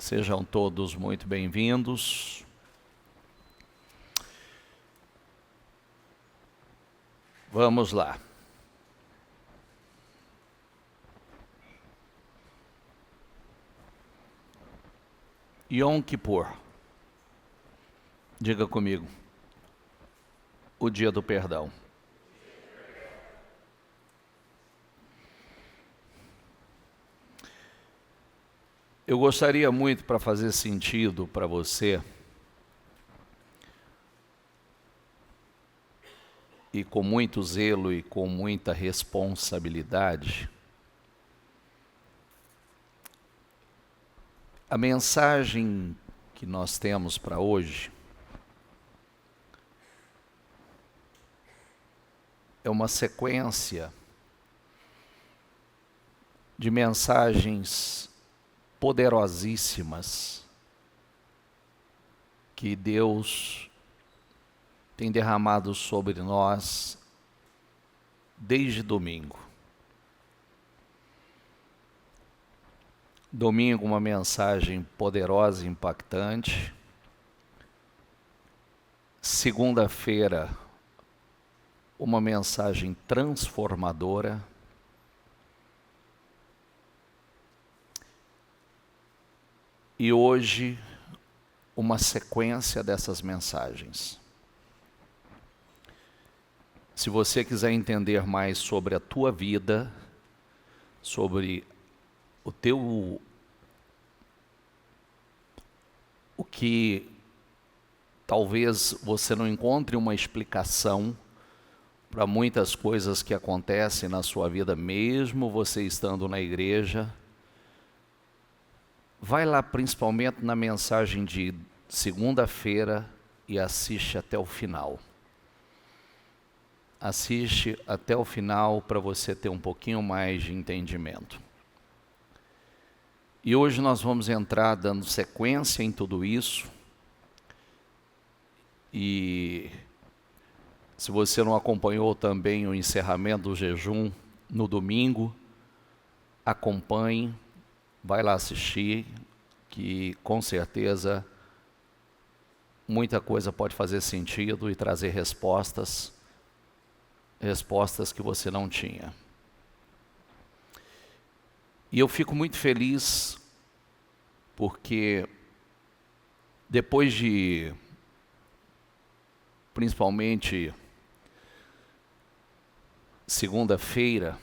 Sejam todos muito bem-vindos. Vamos lá. Yom Kippur. Diga comigo. O dia do perdão. Eu gostaria muito, para fazer sentido para você, e com muito zelo e com muita responsabilidade, a mensagem que nós temos para hoje é uma sequência de mensagens poderosíssimas que Deus tem derramado sobre nós desde domingo. Domingo, uma mensagem poderosa e impactante. Segunda-feira, uma mensagem transformadora. E hoje, uma sequência dessas mensagens. Se você quiser entender mais sobre a tua vida, sobre o que talvez você não encontre uma explicação para muitas coisas que acontecem na sua vida, mesmo você estando na igreja, vai lá principalmente na mensagem de segunda-feira e assiste até o final. Assiste até o final para você ter um pouquinho mais de entendimento. E hoje nós vamos entrar dando sequência em tudo isso. E se você não acompanhou também o encerramento do jejum no domingo, acompanhe, vai lá assistir, que com certeza muita coisa pode fazer sentido e trazer respostas que você não tinha. E eu fico muito feliz porque depois de, principalmente, segunda-feira,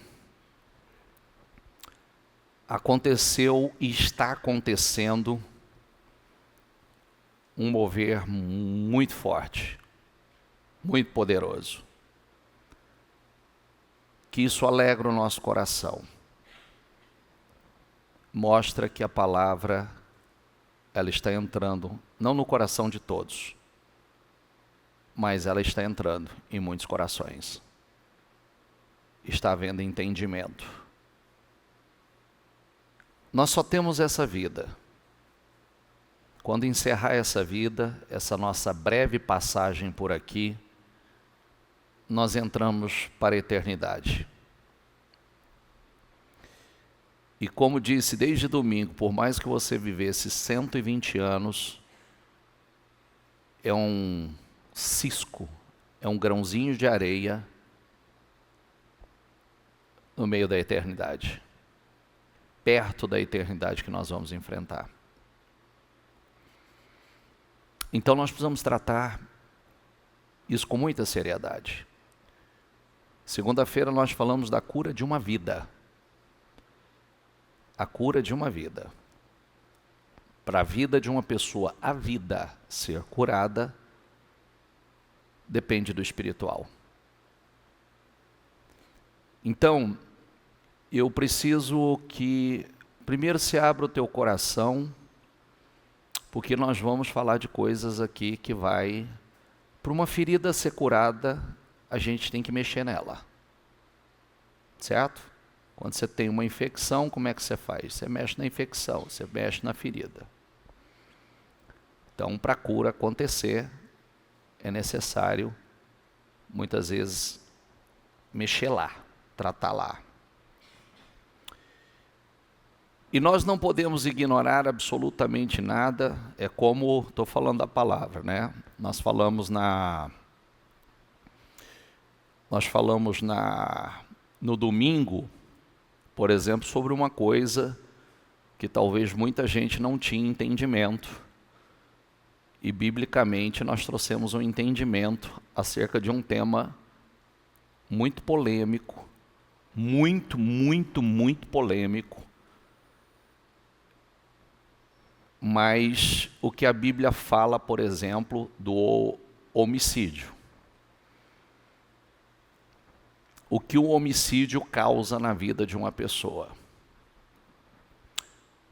aconteceu e está acontecendo um mover muito forte, muito poderoso. Que isso alegra o nosso coração. Mostra que a palavra, ela está entrando, não no coração de todos, mas ela está entrando em muitos corações. Está havendo entendimento. Nós só temos essa vida. Quando encerrar essa vida, essa nossa breve passagem por aqui, nós entramos para a eternidade. E como disse desde domingo, por mais que você vivesse 120 anos, é um cisco, é um grãozinho de areia no meio da eternidade, perto da eternidade que nós vamos enfrentar. Então nós precisamos tratar isso com muita seriedade. Segunda-feira nós falamos da cura de uma vida. A cura de uma vida. Para a vida de uma pessoa, a vida ser curada depende do espiritual. Então, eu preciso que primeiro se abra o teu coração, porque nós vamos falar de coisas aqui que vai, para uma ferida ser curada, a gente tem que mexer nela. Certo? Quando você tem uma infecção, como é que você faz? Você mexe na infecção, você mexe na ferida. Então, para a cura acontecer, é necessário, muitas vezes, mexer lá, tratar lá. E nós não podemos ignorar absolutamente nada, é como estou falando da palavra, né? Nós falamos no domingo, por exemplo, sobre uma coisa que talvez muita gente não tinha entendimento. E biblicamente nós trouxemos um entendimento acerca de um tema muito polêmico, muito polêmico. Mas o que a Bíblia fala, por exemplo, do homicídio. O que o homicídio causa na vida de uma pessoa.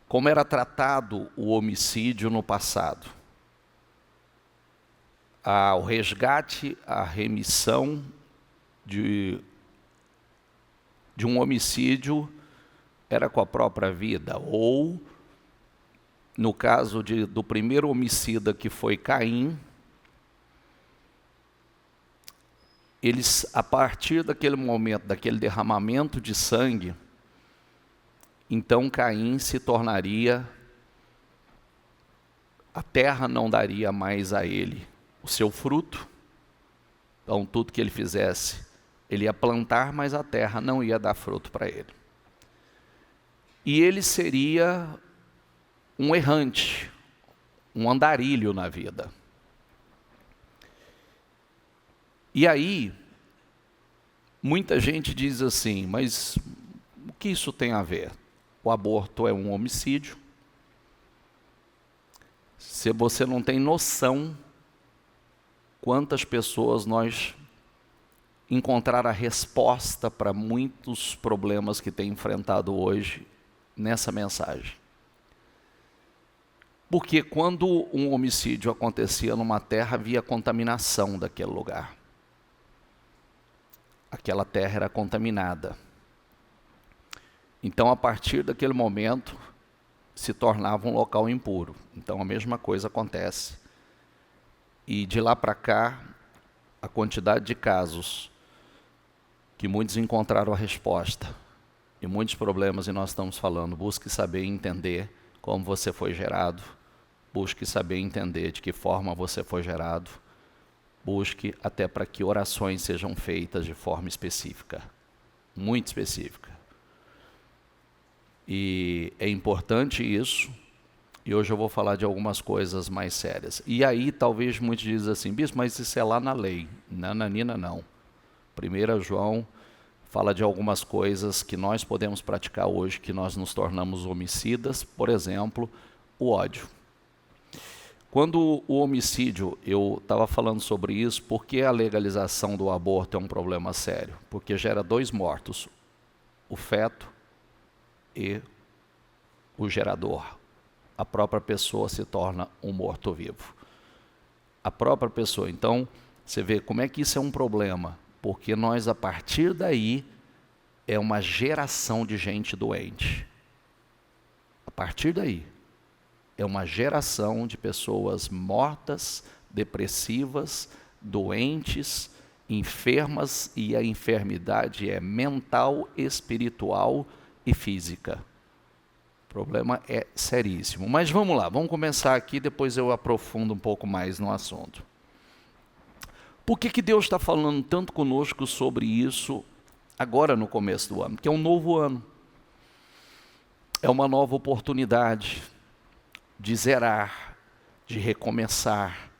Como era tratado o homicídio no passado. O resgate, a remissão de um homicídio era com a própria vida, ou no caso do primeiro homicida, que foi Caim, eles, a partir daquele momento, daquele derramamento de sangue, então Caim se tornaria, a terra não daria mais a ele o seu fruto, então tudo que ele fizesse, ele ia plantar, mas a terra não ia dar fruto para ele. E ele seria um errante, um andarilho na vida. E aí, muita gente diz assim, mas o que isso tem a ver? O aborto é um homicídio. Se você não tem noção quantas pessoas nós encontraram a resposta para muitos problemas que tem enfrentado hoje nessa mensagem. Porque quando um homicídio acontecia numa terra, havia contaminação daquele lugar. Aquela terra era contaminada. Então, a partir daquele momento, se tornava um local impuro. Então, a mesma coisa acontece. E de lá para cá, a quantidade de casos que muitos encontraram a resposta, e muitos problemas, e nós estamos falando, busque saber entender como você foi gerado, busque saber entender de que forma você foi gerado, busque até para que orações sejam feitas de forma específica, muito específica. E é importante isso, e hoje eu vou falar de algumas coisas mais sérias. E aí talvez muitos dizem assim, bispo, mas isso é lá na lei. Nananina não. 1 João fala de algumas coisas que nós podemos praticar hoje, que nós nos tornamos homicidas, por exemplo, o ódio. Quando o homicídio, eu estava falando sobre isso, porque a legalização do aborto é um problema sério? Porque gera 2 mortos, o feto e o gerador. A própria pessoa se torna um morto-vivo. A própria pessoa. Então, você vê como é que isso é um problema. Porque nós, a partir daí, é uma geração de gente doente. A partir daí, é uma geração de pessoas mortas, depressivas, doentes, enfermas, e a enfermidade é mental, espiritual e física. O problema é seríssimo. Mas vamos lá, vamos começar aqui, depois eu aprofundo um pouco mais no assunto. Por que Deus está falando tanto conosco sobre isso agora no começo do ano? Porque é um novo ano. É uma nova oportunidade de zerar, de recomeçar,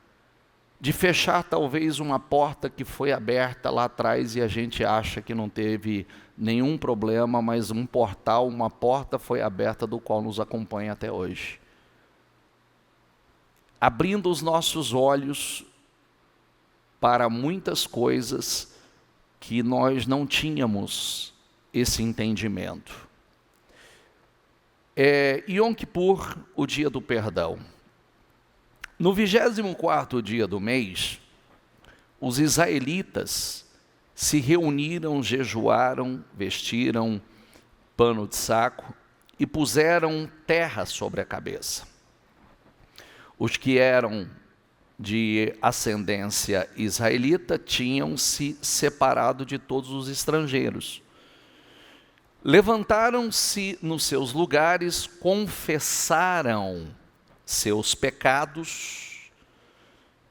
de fechar talvez uma porta que foi aberta lá atrás e a gente acha que não teve nenhum problema, mas um portal, uma porta foi aberta do qual nos acompanha até hoje. Abrindo os nossos olhos para muitas coisas que nós não tínhamos esse entendimento. Yom Kippur, o dia do perdão. No 24º dia do mês, os israelitas se reuniram, jejuaram, vestiram pano de saco e puseram terra sobre a cabeça. Os que eram de ascendência israelita tinham se separado de todos os estrangeiros. Levantaram-se nos seus lugares, confessaram seus pecados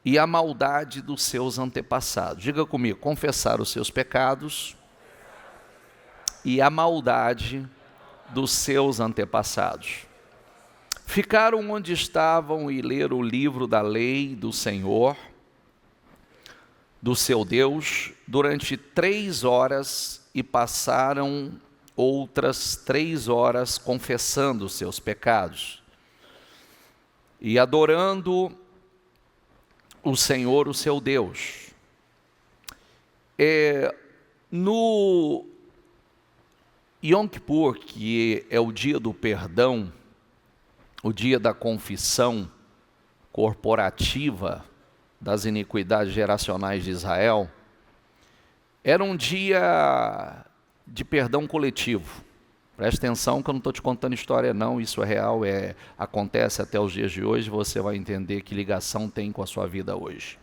e a maldade dos seus antepassados. Diga comigo, confessar os seus pecados e a maldade dos seus antepassados. Ficaram onde estavam e leram o livro da lei do Senhor, do seu Deus, durante 3 horas e passaram outras 3 horas confessando os seus pecados e adorando o Senhor, o seu Deus. No Yom Kippur, que é o dia do perdão, o dia da confissão corporativa das iniquidades geracionais de Israel, era um dia de perdão coletivo. Preste atenção que eu não estou te contando história não, isso é real, acontece até os dias de hoje, você vai entender que ligação tem com a sua vida hoje.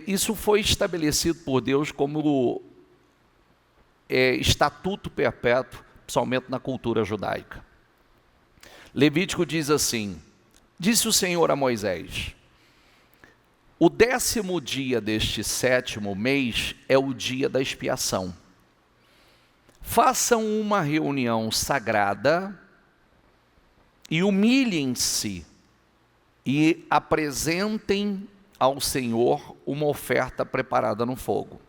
Isso foi estabelecido por Deus como estatuto perpétuo, principalmente na cultura judaica. Levítico diz assim: disse o Senhor a Moisés: o 10º dia deste 7º mês é o dia da expiação. Façam uma reunião sagrada e humilhem-se e apresentem ao Senhor uma oferta preparada no fogo.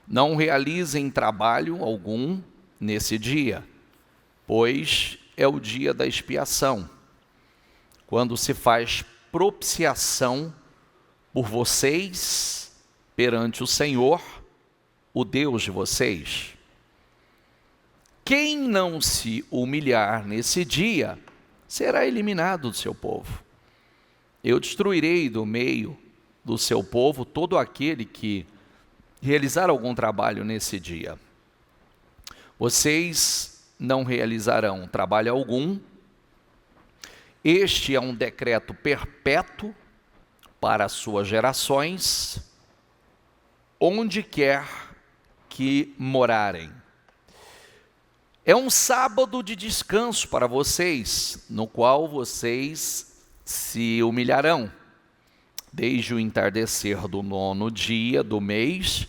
Não realizem trabalho algum nesse dia, pois é o dia da expiação, quando se faz propiciação por vocês perante o Senhor, o Deus de vocês. Quem não se humilhar nesse dia, será eliminado do seu povo. Eu destruirei do meio do seu povo todo aquele que realizar algum trabalho nesse dia. Vocês não realizarão trabalho algum. Este é um decreto perpétuo para as suas gerações, onde quer que morarem. É um sábado de descanso para vocês, no qual vocês se humilharão, desde o entardecer do 9º dia do mês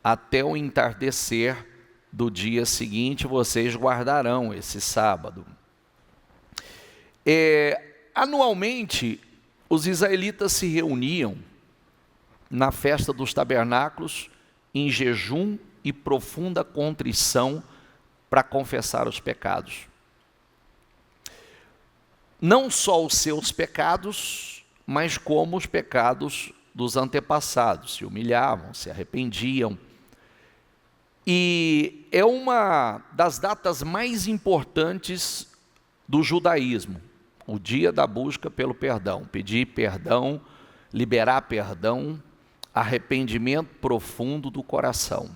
até o entardecer do dia seguinte, vocês guardarão esse sábado. Anualmente, os israelitas se reuniam na festa dos tabernáculos em jejum e profunda contrição para confessar os pecados. Não só os seus pecados, mas como os pecados dos antepassados. Se humilhavam, se arrependiam. E é uma das datas mais importantes do judaísmo, o dia da busca pelo perdão. Pedir perdão, liberar perdão, arrependimento profundo do coração.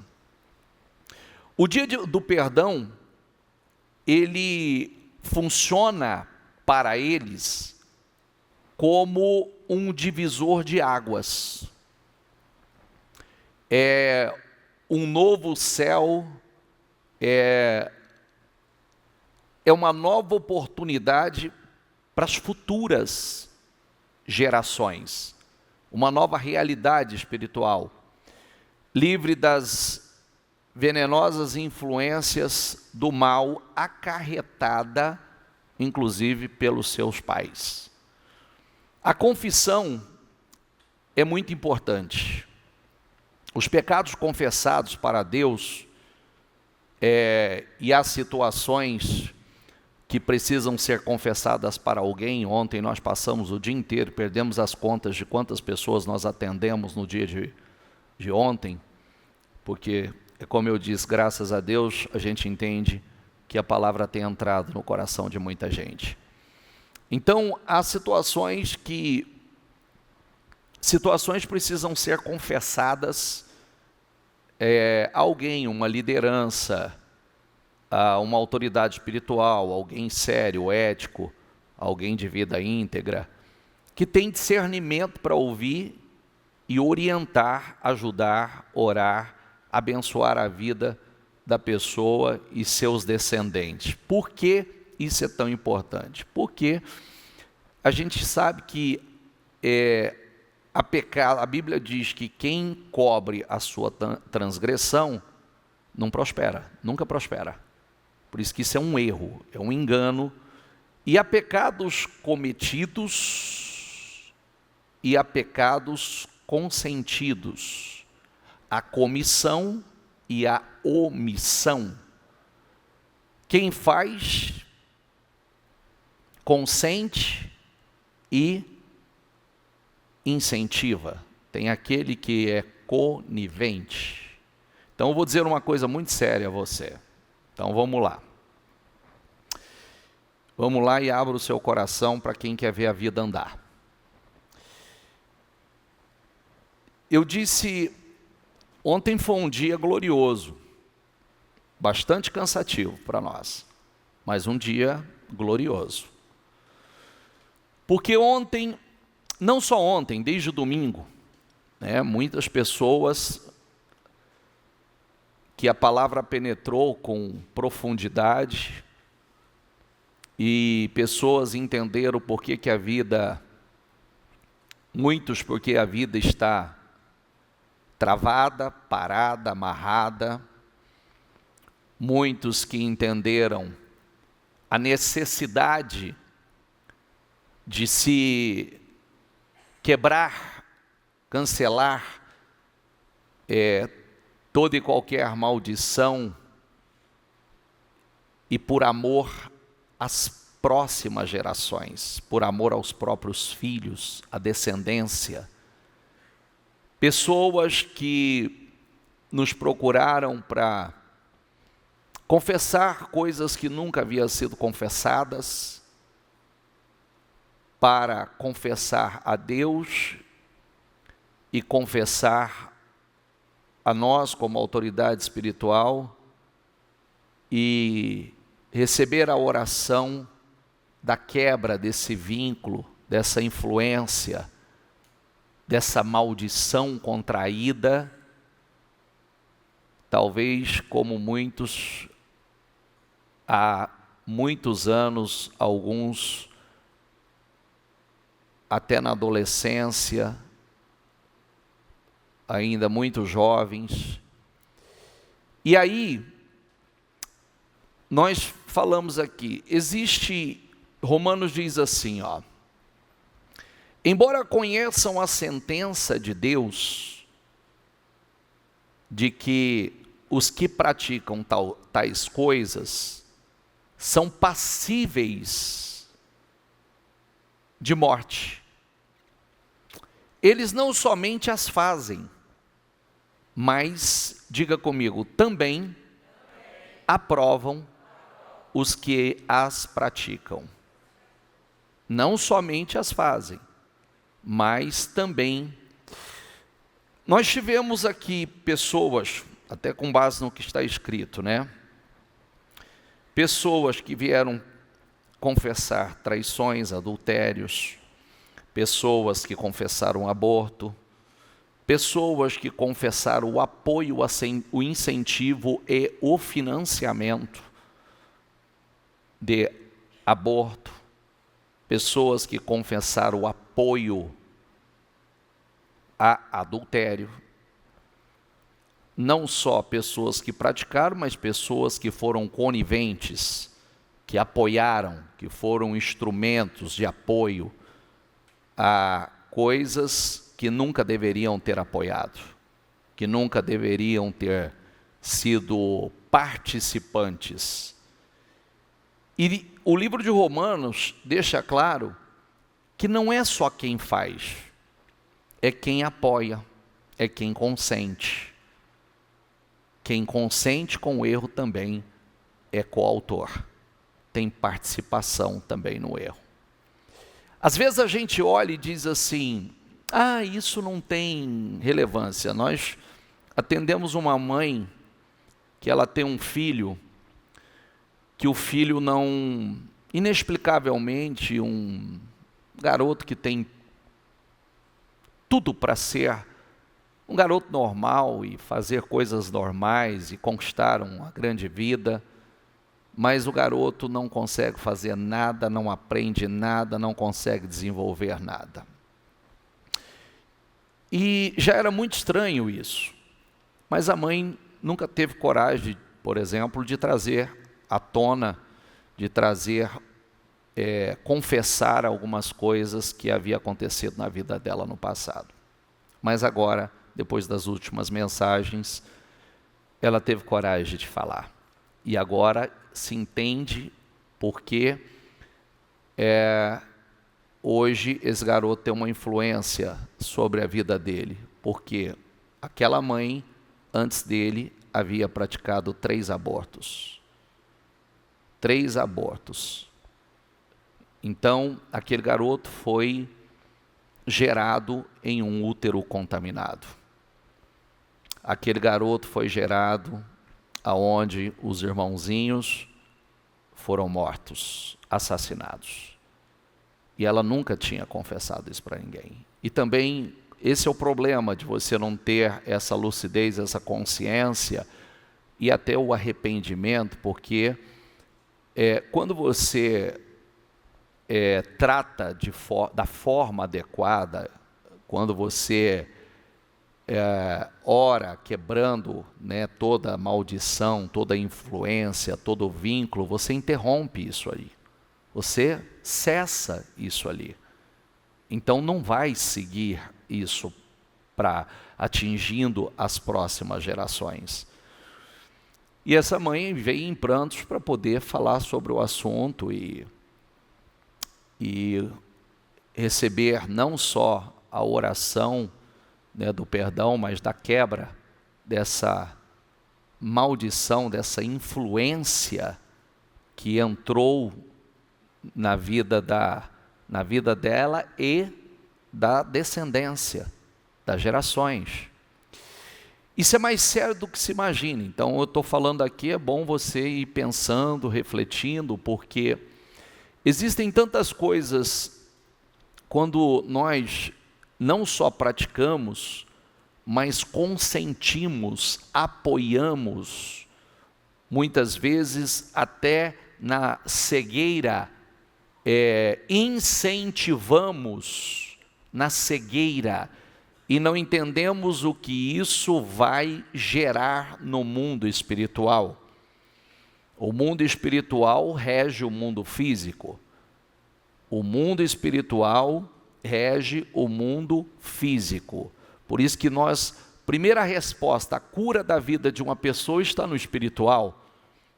O dia do perdão, ele funciona para eles como um divisor de águas. Um novo céu, é uma nova oportunidade para as futuras gerações, uma nova realidade espiritual, livre das venenosas influências do mal acarretada, inclusive pelos seus pais. A confissão é muito importante. Os pecados confessados para Deus e as situações que precisam ser confessadas para alguém. Ontem nós passamos o dia inteiro, perdemos as contas de quantas pessoas nós atendemos no dia de ontem, porque, como eu disse, graças a Deus, a gente entende que a palavra tem entrado no coração de muita gente. Então, há situações precisam ser confessadas. Alguém, uma liderança, uma autoridade espiritual, alguém sério, ético, alguém de vida íntegra, que tem discernimento para ouvir e orientar, ajudar, orar, abençoar a vida da pessoa e seus descendentes. Por que isso é tão importante? Porque a gente sabe que a Bíblia diz que quem cobre a sua transgressão não prospera, nunca prospera. Por isso que isso é um erro, é um engano. E há pecados cometidos e há pecados consentidos. A comissão e a omissão. Quem faz, consente e incentiva. Tem aquele que é conivente. Então eu vou dizer uma coisa muito séria a você. Então vamos lá. Vamos lá e abra o seu coração para quem quer ver a vida andar. Eu disse, ontem foi um dia glorioso, bastante cansativo para nós, mas um dia glorioso. Porque ontem, não só ontem, desde o domingo, muitas pessoas que a palavra penetrou com profundidade e pessoas entenderam porque a vida, muitos porque a vida está travada, parada, amarrada, muitos que entenderam a necessidade de se quebrar, cancelar toda e qualquer maldição e por amor às próximas gerações, por amor aos próprios filhos, à descendência. Pessoas que nos procuraram para confessar coisas que nunca haviam sido confessadas, para confessar a Deus e confessar a nós como autoridade espiritual e receber a oração da quebra desse vínculo, dessa influência, dessa maldição contraída, talvez como muitos, há muitos anos, alguns até na adolescência, ainda muito jovens. E aí, nós falamos aqui, Romanos diz assim, embora conheçam a sentença de Deus, de que os que praticam tais coisas são passíveis de morte. Eles não somente as fazem, mas, diga comigo, também aprovam os que as praticam. Não somente as fazem, mas também. Nós tivemos aqui pessoas, até com base no que está escrito, pessoas que vieram confessar traições, adultérios, pessoas que confessaram aborto, pessoas que confessaram o apoio, o incentivo e o financiamento de aborto, pessoas que confessaram o apoio a adultério, não só pessoas que praticaram, mas pessoas que foram coniventes, que apoiaram, que foram instrumentos de apoio a coisas que nunca deveriam ter apoiado, que nunca deveriam ter sido participantes. E o livro de Romanos deixa claro que não é só quem faz, é quem apoia, é quem consente. Quem consente com o erro também é coautor, tem participação também no erro. Às vezes a gente olha e diz assim, isso não tem relevância. Nós atendemos uma mãe que ela tem um filho, que o filho não, inexplicavelmente, um garoto que tem tudo para ser um garoto normal e fazer coisas normais e conquistar uma grande vida, mas o garoto não consegue fazer nada, não aprende nada, não consegue desenvolver nada. E já era muito estranho isso, mas a mãe nunca teve coragem, por exemplo, de trazer à tona, de trazer, confessar algumas coisas que havia acontecido na vida dela no passado. Mas agora, depois das últimas mensagens, ela teve coragem de falar. E agora se entende porque hoje esse garoto tem uma influência sobre a vida dele. Porque aquela mãe, antes dele, havia praticado 3 abortos. 3 abortos. Então, aquele garoto foi gerado em um útero contaminado. Aquele garoto foi gerado aonde os irmãozinhos foram mortos, assassinados. E ela nunca tinha confessado isso para ninguém. E também esse é o problema de você não ter essa lucidez, essa consciência e até o arrependimento, porque quando você trata da forma adequada, quando você ora quebrando, né, toda maldição, toda influência, todo vínculo, você interrompe isso ali. Você cessa isso ali. Então não vai seguir isso para atingindo as próximas gerações. E essa mãe veio em prantos para poder falar sobre o assunto e receber não só a oração, né, do perdão, mas da quebra dessa maldição, dessa influência que entrou na vida dela e da descendência, das gerações. Isso é mais sério do que se imagina. Então eu estou falando aqui, é bom você ir pensando, refletindo, porque existem tantas coisas quando nós não só praticamos, mas consentimos, apoiamos, muitas vezes até na cegueira, incentivamos na cegueira e não entendemos o que isso vai gerar no mundo espiritual. O mundo espiritual rege o mundo físico. O mundo espiritual rege o mundo físico. Por isso que primeira resposta, a cura da vida de uma pessoa está no espiritual.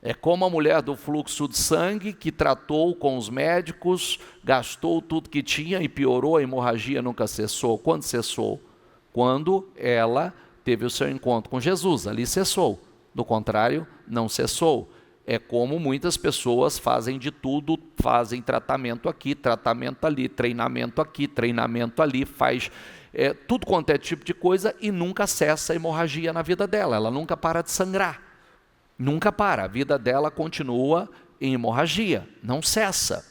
É como a mulher do fluxo de sangue que tratou com os médicos, gastou tudo que tinha e piorou, a hemorragia nunca cessou. Quando cessou? Quando ela teve o seu encontro com Jesus, ali cessou. Do contrário, não cessou. É como muitas pessoas fazem de tudo, fazem tratamento aqui, tratamento ali, treinamento aqui, treinamento ali, faz tudo quanto é tipo de coisa e nunca cessa a hemorragia na vida dela, ela nunca para de sangrar, nunca para, a vida dela continua em hemorragia, não cessa.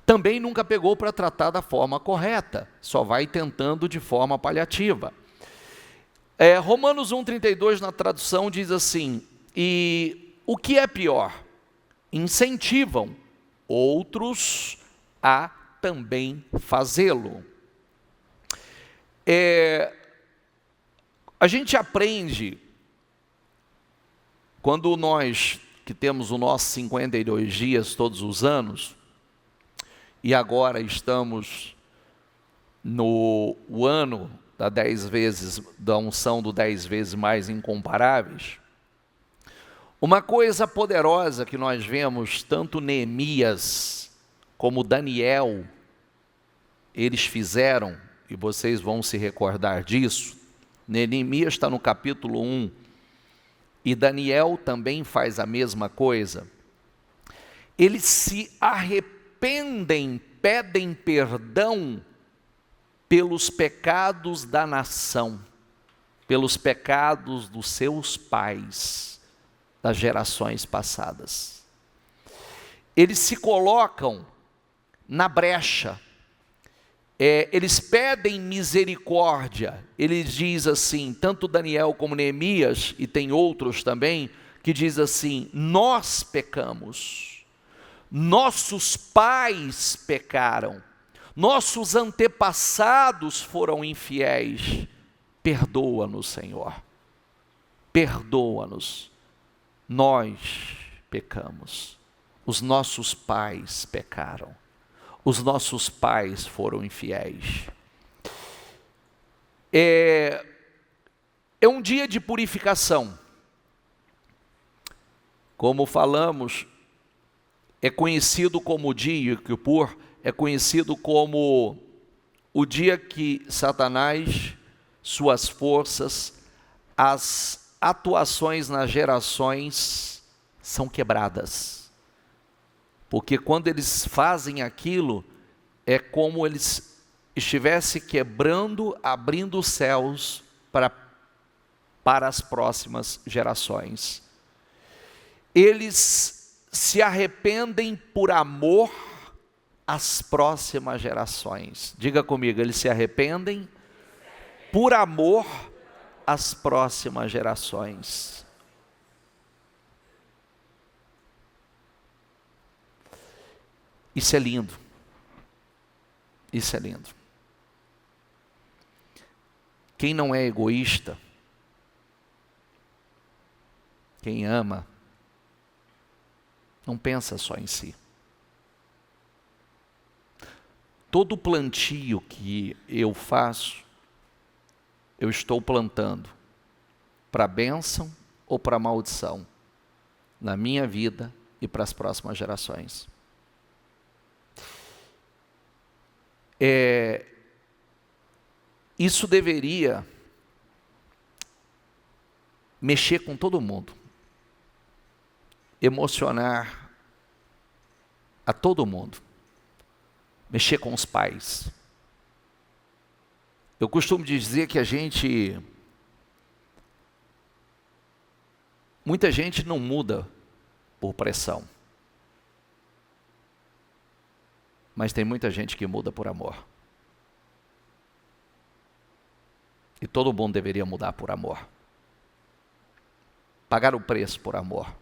Também nunca pegou para tratar da forma correta, só vai tentando de forma paliativa. Romanos 1,32 na tradução diz assim, e o que é pior? Incentivam outros a também fazê-lo. A gente aprende, quando nós que temos o nosso 52 dias todos os anos, e agora estamos no ano da 10 vezes, da unção do 10 vezes mais incomparáveis, uma coisa poderosa que nós vemos, tanto Neemias como Daniel, eles fizeram, e vocês vão se recordar disso. Neemias está no capítulo 1, e Daniel também faz a mesma coisa. Eles se arrependem, pedem perdão pelos pecados da nação, pelos pecados dos seus pais, das gerações passadas. Eles se colocam na brecha eles pedem misericórdia. Ele diz assim, tanto Daniel como Neemias, e tem outros também, que diz assim: nós pecamos, nossos pais pecaram, nossos antepassados foram infiéis, perdoa-nos, Senhor, perdoa-nos, nós pecamos, os nossos pais pecaram, os nossos pais foram infiéis. É um dia de purificação. Como falamos, é conhecido como o dia Yom Kippur, é conhecido como o dia que Satanás, suas forças, as atuações nas gerações são quebradas. Porque quando eles fazem aquilo, é como eles estivessem quebrando, abrindo os céus para as próximas gerações. Eles se arrependem por amor às próximas gerações. Diga comigo, eles se arrependem por amor às próximas gerações. Isso é lindo. Isso é lindo. Quem não é egoísta, quem ama, não pensa só em si. Todo plantio que eu faço, eu estou plantando para a bênção ou para a maldição, na minha vida e para as próximas gerações. Isso deveria mexer com todo mundo, emocionar a todo mundo, mexer com os pais. Eu costumo dizer que muita gente não muda por pressão, mas tem muita gente que muda por amor. E todo mundo deveria mudar por amor. Pagar o preço por amor.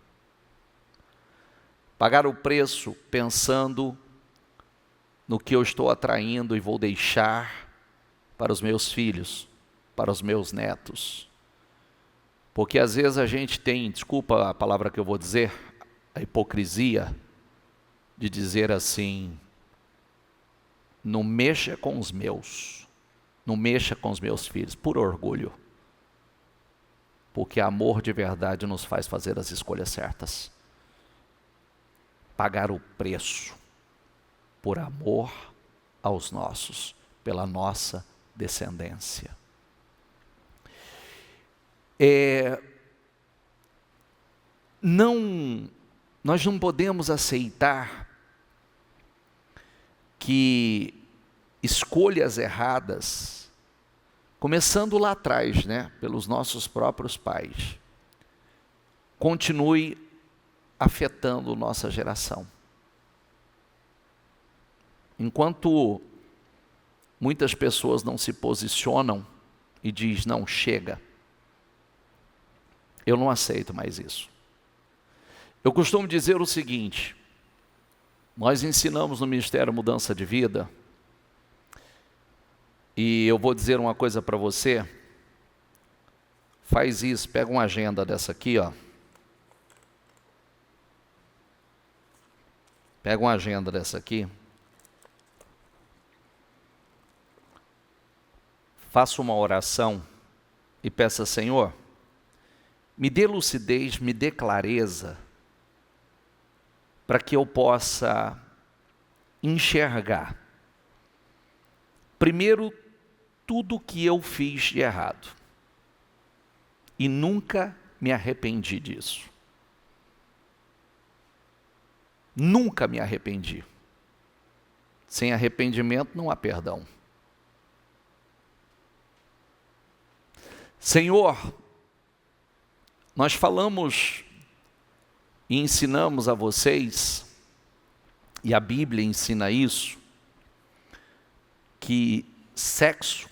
Pagar o preço pensando no que eu estou atraindo e vou deixar para os meus filhos, para os meus netos. Porque às vezes a gente tem, desculpa a palavra que eu vou dizer, a hipocrisia de dizer assim: não mexa com os meus, não mexa com os meus filhos, por orgulho. Porque amor de verdade nos faz fazer as escolhas certas. Pagar o preço por amor aos nossos, pela nossa descendência. Nós não podemos aceitar que escolhas erradas, começando lá atrás, pelos nossos próprios pais, continue afetando nossa geração. Enquanto muitas pessoas não se posicionam e diz: não, chega, eu não aceito mais isso. Eu costumo dizer o seguinte: nós ensinamos no Ministério Mudança de Vida, e eu vou dizer uma coisa para você, faz isso, pega uma agenda dessa aqui, ó. Pega uma agenda dessa aqui, faça uma oração e peça: Senhor, me dê lucidez, me dê clareza, para que eu possa enxergar, primeiro, tudo que eu fiz de errado, e nunca me arrependi disso. Nunca me arrependi. Sem arrependimento não há perdão. Senhor, nós falamos e ensinamos a vocês, e a Bíblia ensina isso, que sexo,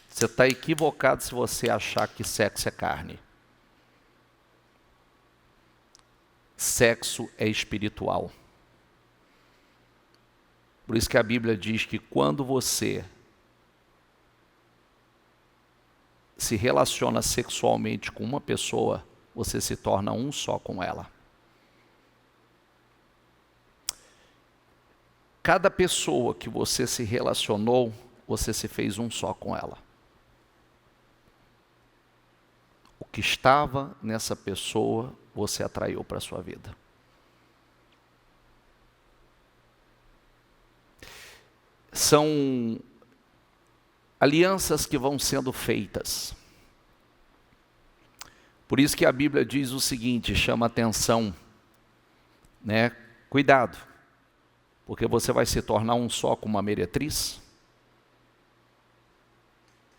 você está equivocado se você achar que sexo é carne. Sexo é espiritual. Por isso que a Bíblia diz que quando você se relaciona sexualmente com uma pessoa, você se torna um só com ela. Cada pessoa que você se relacionou, você se fez um só com ela. O que estava nessa pessoa, você atraiu para a sua vida. São alianças que vão sendo feitas. Por isso que a Bíblia diz o seguinte, chama atenção, né? Cuidado, porque você vai se tornar um só com uma meretriz.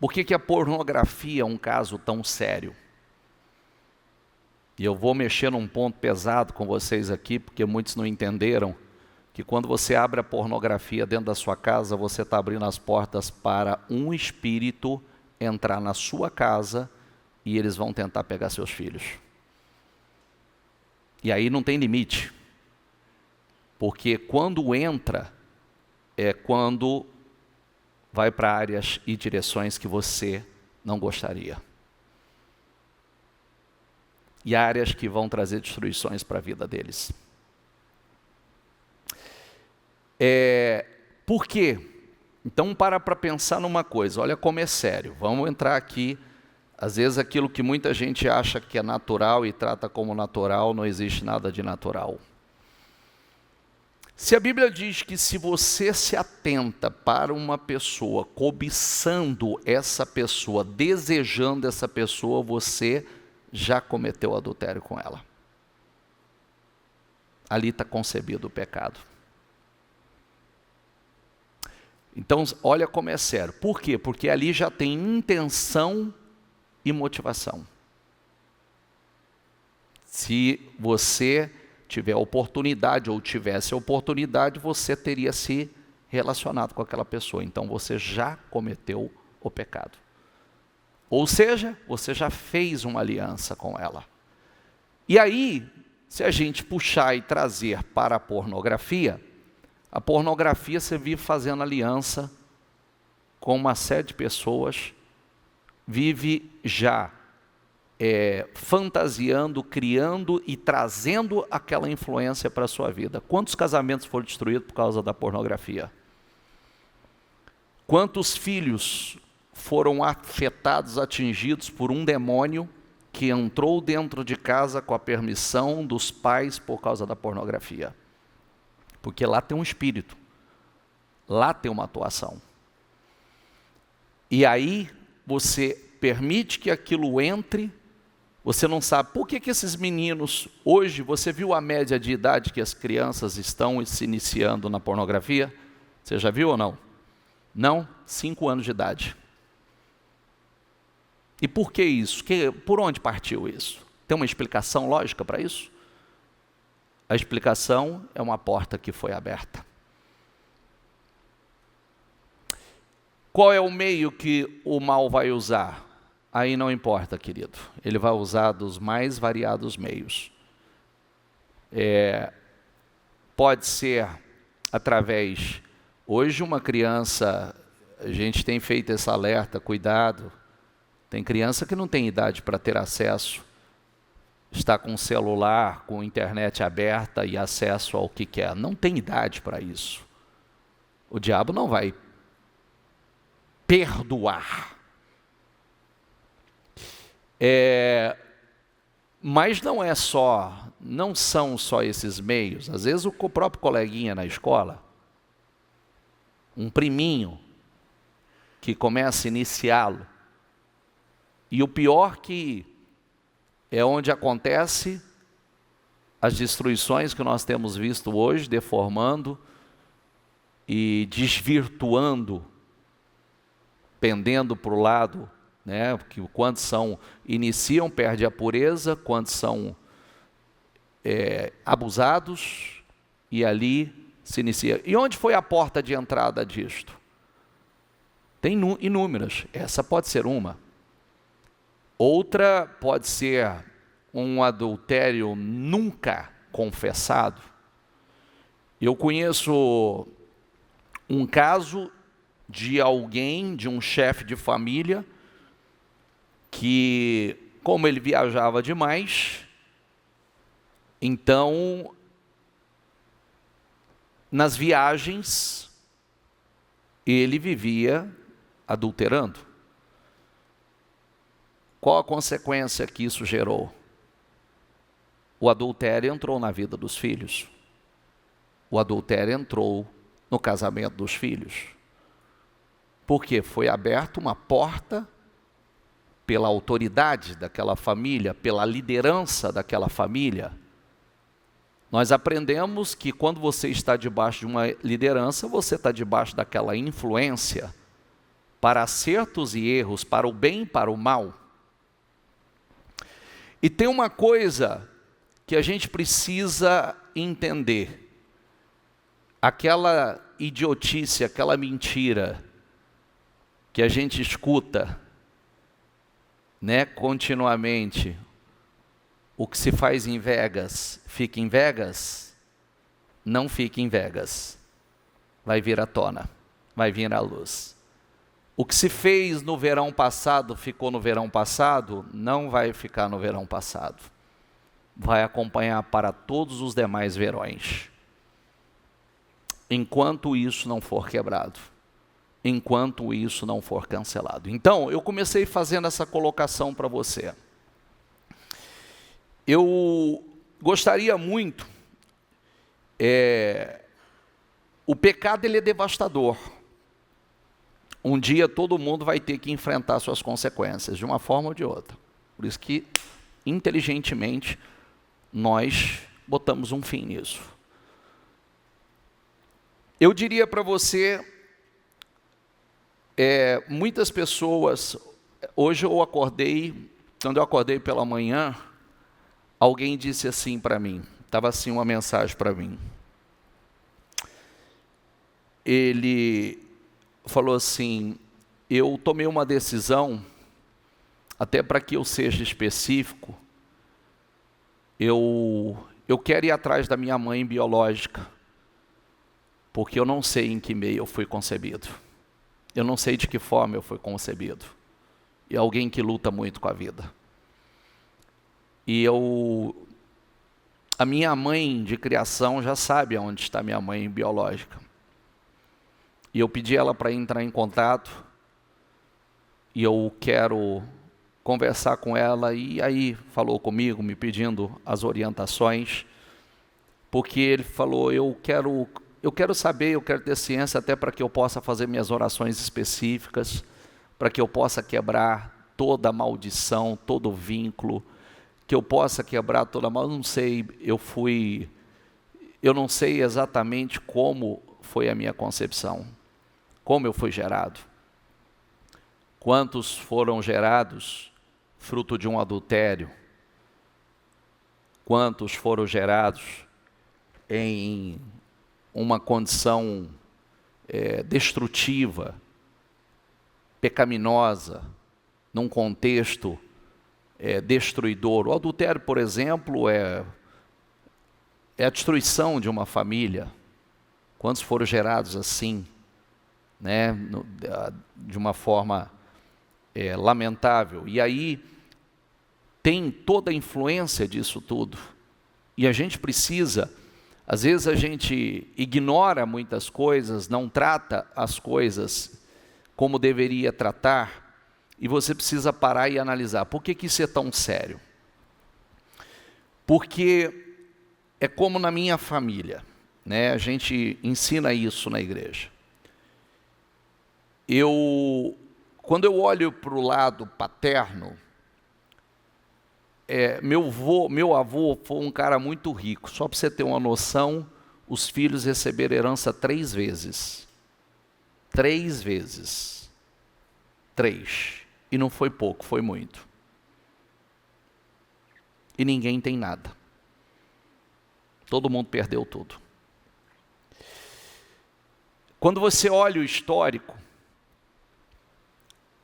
Por que a pornografia é um caso tão sério? E eu vou mexer num ponto pesado com vocês aqui, porque muitos não entenderam que quando você abre a pornografia dentro da sua casa, você está abrindo as portas para um espírito entrar na sua casa e eles vão tentar pegar seus filhos. E aí não tem limite. Porque quando entra, é quando vai para áreas e direções que você não gostaria. E áreas que vão trazer destruições para a vida deles. Por quê? Então para pensar numa coisa, olha como é sério. Vamos entrar aqui, às vezes aquilo que muita gente acha que é natural e trata como natural, não existe nada de natural. Se a Bíblia diz que se você se atenta para uma pessoa, cobiçando essa pessoa, desejando essa pessoa, você já cometeu adultério com ela. Ali está concebido o pecado. Então, olha como é sério. Por quê? Porque ali já tem intenção e motivação. Se você tiver oportunidade ou tivesse oportunidade, você teria se relacionado com aquela pessoa. Então, você já cometeu o pecado. Ou seja, você já fez uma aliança com ela. E aí, se a gente puxar e trazer para a pornografia você vive fazendo aliança com uma série de pessoas, vive já fantasiando, criando e trazendo aquela influência para a sua vida. Quantos casamentos foram destruídos por causa da pornografia? Quantos filhos foram afetados, atingidos por um demônio que entrou dentro de casa com a permissão dos pais por causa da pornografia? Porque lá tem um espírito, lá tem uma atuação. E aí você permite que aquilo entre, você não sabe por que esses meninos, hoje, você viu a média de idade que as crianças estão se iniciando na pornografia? Você já viu ou não? Não? 5 anos de idade. E por que isso? Por onde partiu isso? Tem uma explicação lógica para isso? A explicação é uma porta que foi aberta. Qual é o meio que o mal vai usar? Aí não importa, querido. Ele vai usar dos mais variados meios. Pode ser através... Hoje uma criança, a gente tem feito esse alerta, cuidado. Tem criança que não tem idade para ter acesso. Está com celular, com internet aberta e acesso ao que quer. Não tem idade para isso. O diabo não vai perdoar. Mas não são só esses meios. Às vezes o próprio coleguinha na escola, um priminho, que começa a iniciá-lo. E o pior que é onde acontece as destruições que nós temos visto hoje, deformando e desvirtuando, pendendo para o lado, né? Porque quando iniciam, perde a pureza, quando são abusados, e ali se inicia. E onde foi a porta de entrada disto? Tem inúmeras. Essa pode ser uma. Outra pode ser um adultério nunca confessado. Eu conheço um caso de alguém, de um chefe de família, que, como ele viajava demais, então, nas viagens, ele vivia adulterando. Qual a consequência que isso gerou? O adultério entrou na vida dos filhos. O adultério entrou no casamento dos filhos. Porque foi aberta uma porta pela autoridade daquela família, pela liderança daquela família. Nós aprendemos que quando você está debaixo de uma liderança, você está debaixo daquela influência para acertos e erros, para o bem e para o mal. E tem uma coisa que a gente precisa entender. Aquela idiotice, aquela mentira que a gente escuta, né, continuamente. O que se faz em Vegas, fica em Vegas? Não fica em Vegas. Vai vir à tona, vai vir à luz. O que se fez no verão passado, ficou no verão passado, não vai ficar no verão passado. Vai acompanhar para todos os demais verões. Enquanto isso não for quebrado. Enquanto isso não for cancelado. Então, eu comecei fazendo essa colocação para você. Eu gostaria muito, o pecado ele é devastador. Um dia todo mundo vai ter que enfrentar suas consequências, de uma forma ou de outra. Por isso que, inteligentemente, nós botamos um fim nisso. Eu diria para você, muitas pessoas, hoje eu acordei, quando eu acordei pela manhã, alguém disse assim para mim, estava assim uma mensagem para mim. Ele falou assim, eu tomei uma decisão, até para que eu seja específico, eu quero ir atrás da minha mãe biológica, porque eu não sei em que meio eu fui concebido. Eu não sei de que forma eu fui concebido. E alguém que luta muito com a vida. E a minha mãe de criação já sabe onde está minha mãe biológica. E eu pedi ela para entrar em contato. E eu quero conversar com ela. E aí falou comigo, me pedindo as orientações. Porque ele falou, eu quero saber, eu quero ter ciência até para que eu possa fazer minhas orações específicas. Para que eu possa quebrar toda a maldição, todo o vínculo. Que eu possa quebrar toda a maldição. Não sei, eu não sei exatamente como foi a minha concepção. Como eu fui gerado. Quantos foram gerados fruto de um adultério? Quantos foram gerados em uma condição destrutiva, pecaminosa, num contexto destruidor? O adultério, por exemplo, é a destruição de uma família. Quantos foram gerados assim, né, de uma forma lamentável? E aí tem toda a influência disso tudo. E a gente precisa, às vezes a gente ignora muitas coisas, não trata as coisas como deveria tratar, e você precisa parar e analisar. Por que isso é tão sério? Porque é como na minha família, né? A gente ensina isso na igreja. Quando eu olho para o lado paterno, meu avô foi um cara muito rico. Só para você ter uma noção, os filhos receberam herança 3 vezes. 3 vezes. 3. E não foi pouco, foi muito. E ninguém tem nada. Todo mundo perdeu tudo. Quando você olha o histórico,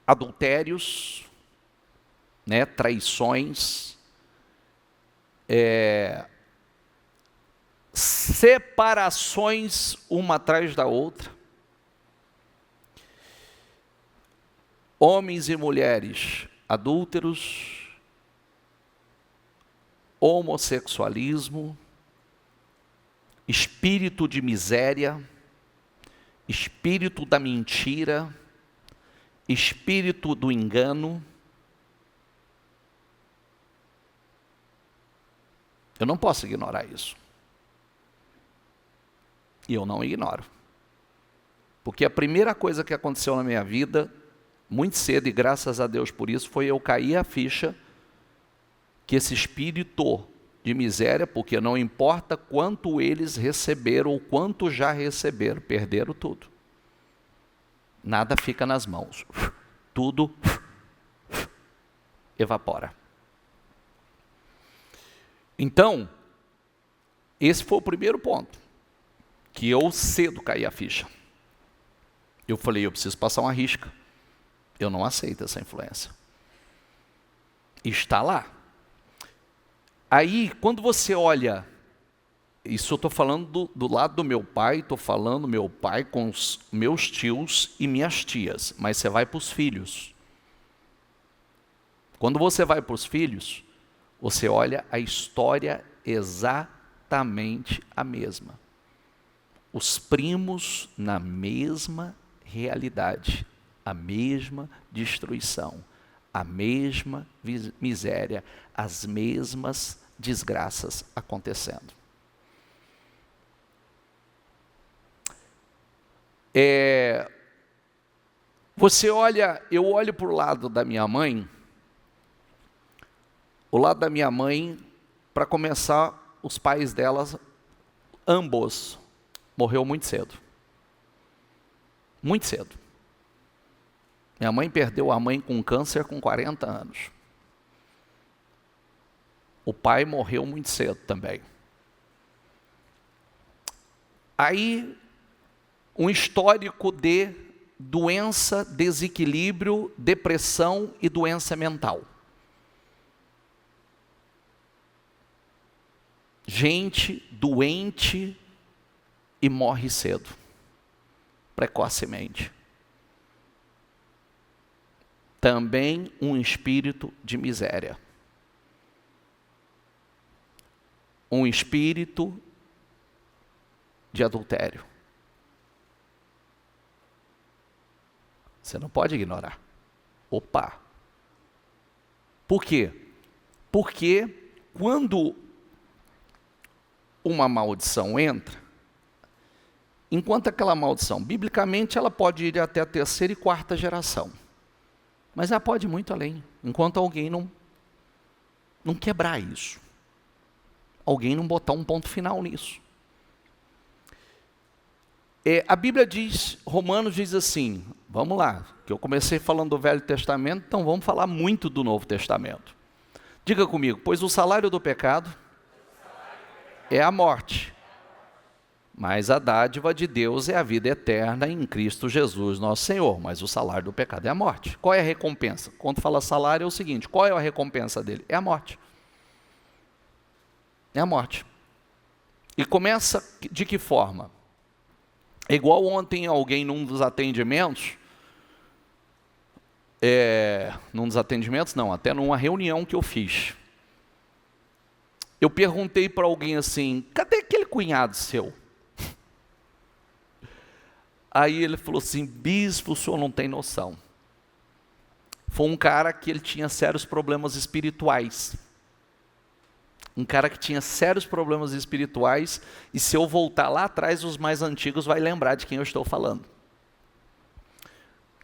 adultérios, né, traições, separações uma atrás da outra, homens e mulheres adúlteros, homossexualismo, espírito de miséria, espírito da mentira, espírito do engano. Eu não posso ignorar isso. E eu não ignoro. Porque a primeira coisa que aconteceu na minha vida, muito cedo, e graças a Deus por isso, foi eu cair a ficha que esse espírito de miséria, porque não importa quanto eles receberam ou quanto já receberam, perderam tudo. Nada fica nas mãos. Tudo evapora. Então, esse foi o primeiro ponto, que eu cedo caí a ficha. Eu falei, eu preciso passar uma risca. Eu não aceito essa influência. Está lá. Aí, quando você olha, isso eu estou falando do lado do meu pai, estou falando meu pai com os meus tios e minhas tias, mas você vai para os filhos. Quando você vai para os filhos, você olha a história exatamente a mesma. Os primos na mesma realidade, a mesma destruição, a mesma miséria, as mesmas desgraças acontecendo. Você olha, eu olho para o lado da minha mãe. O lado da minha mãe, para começar, os pais delas, ambos, morreu muito cedo. Muito cedo. Minha mãe perdeu a mãe com câncer com 40 anos. O pai morreu muito cedo também. Aí, um histórico de doença, desequilíbrio, depressão e doença mental. Gente doente e morre cedo, precocemente. Também um espírito de miséria. Um espírito de adultério. Você não pode ignorar. Opa! Por quê? Porque quando uma maldição entra, enquanto aquela maldição, biblicamente, ela pode ir até a terceira e quarta geração. Mas ela pode ir muito além, enquanto alguém não quebrar isso. Alguém não botar um ponto final nisso. A Bíblia diz, Romanos diz assim, vamos lá, que eu comecei falando do Velho Testamento, então vamos falar muito do Novo Testamento. Diga comigo, pois o salário do pecado é a morte, mas a dádiva de Deus é a vida eterna em Cristo Jesus, nosso Senhor. Mas o salário do pecado é a morte. Qual é a recompensa? Quando fala salário é o seguinte, qual é a recompensa dele? É a morte. É a morte. E começa de que forma? É igual ontem alguém num dos atendimentos, até numa reunião que eu fiz. Eu perguntei para alguém assim, cadê aquele cunhado seu? Aí ele falou assim, bispo, o senhor não tem noção. Foi um cara que ele tinha sérios problemas espirituais. Um cara que tinha sérios problemas espirituais, e se eu voltar lá atrás, os mais antigos vai lembrar de quem eu estou falando.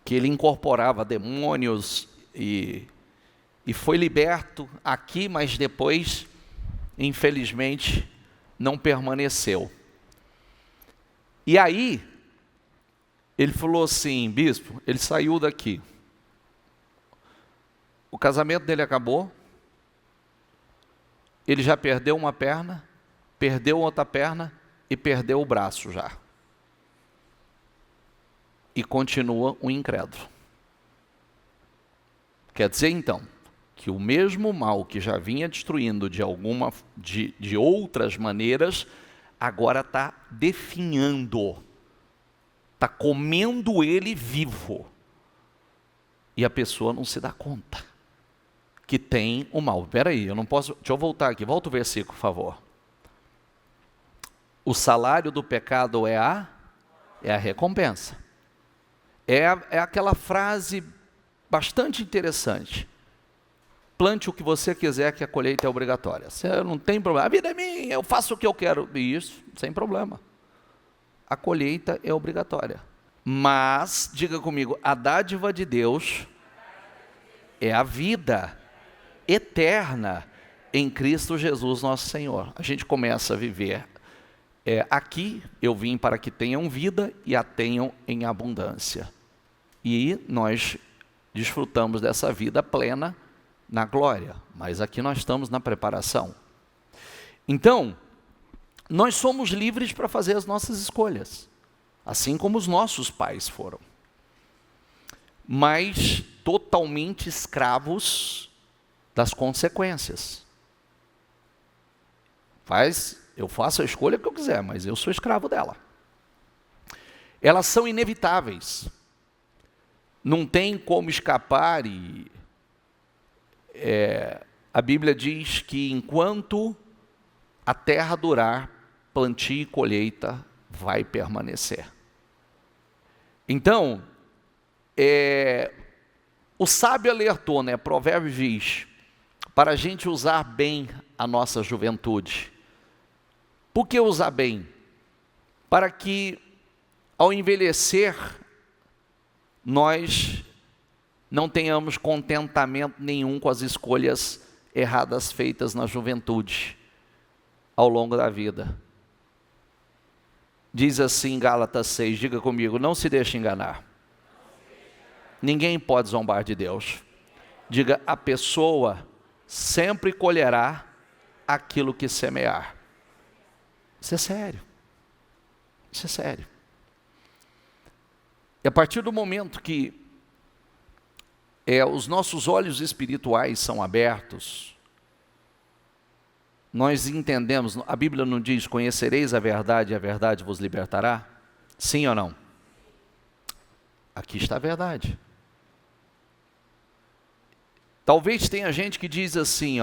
Que ele incorporava demônios e foi liberto aqui, mas depois, infelizmente, não permaneceu. E aí, ele falou assim, bispo, ele saiu daqui. O casamento dele acabou. Ele já perdeu uma perna, perdeu outra perna e perdeu o braço já. e continua um incrédulo. Quer dizer, então, que o mesmo mal que já vinha destruindo de outras maneiras, agora está definhando, está comendo ele vivo. E a pessoa não se dá conta que tem o mal. Espera aí, eu não posso... Deixa eu voltar aqui, volta o versículo, por favor. O salário do pecado é a recompensa. É aquela frase bastante interessante. Plante o que você quiser, que a colheita é obrigatória. Você não tem problema. A vida é minha, eu faço o que eu quero. Isso, sem problema. A colheita é obrigatória. Mas, diga comigo, a dádiva de Deus é a vida eterna em Cristo Jesus nosso Senhor. A gente começa a viver aqui, eu vim para que tenham vida e a tenham em abundância. E nós desfrutamos dessa vida plena na glória, mas aqui nós estamos na preparação. Então, nós somos livres para fazer as nossas escolhas, assim como os nossos pais foram, mas totalmente escravos das consequências. Eu faço a escolha que eu quiser, mas eu sou escravo dela. Elas são inevitáveis, não tem como escapar. E a Bíblia diz que enquanto a terra durar, plantio e colheita vai permanecer. Então, o sábio alertou, Provérbios diz, para a gente usar bem a nossa juventude. Por que usar bem? Para que, ao envelhecer, nós não tenhamos contentamento nenhum com as escolhas erradas feitas na juventude, ao longo da vida. Diz assim Gálatas 6, diga comigo, não se deixe enganar. Ninguém pode zombar de Deus. Diga, a pessoa sempre colherá aquilo que semear. Isso é sério. Isso é sério. E a partir do momento que os nossos olhos espirituais são abertos, nós entendemos, a Bíblia não diz, conhecereis a verdade e a verdade vos libertará? Sim ou não? Aqui está a verdade. Talvez tenha gente que diz assim,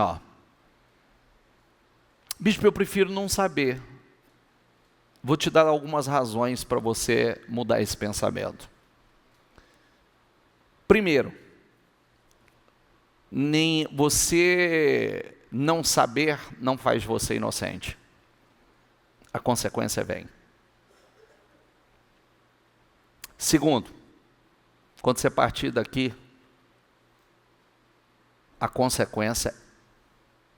bispo, eu prefiro não saber. Vou te dar algumas razões para você mudar esse pensamento. Primeiro, nem você não saber não faz você inocente. A consequência vem. Segundo, quando você partir daqui, a consequência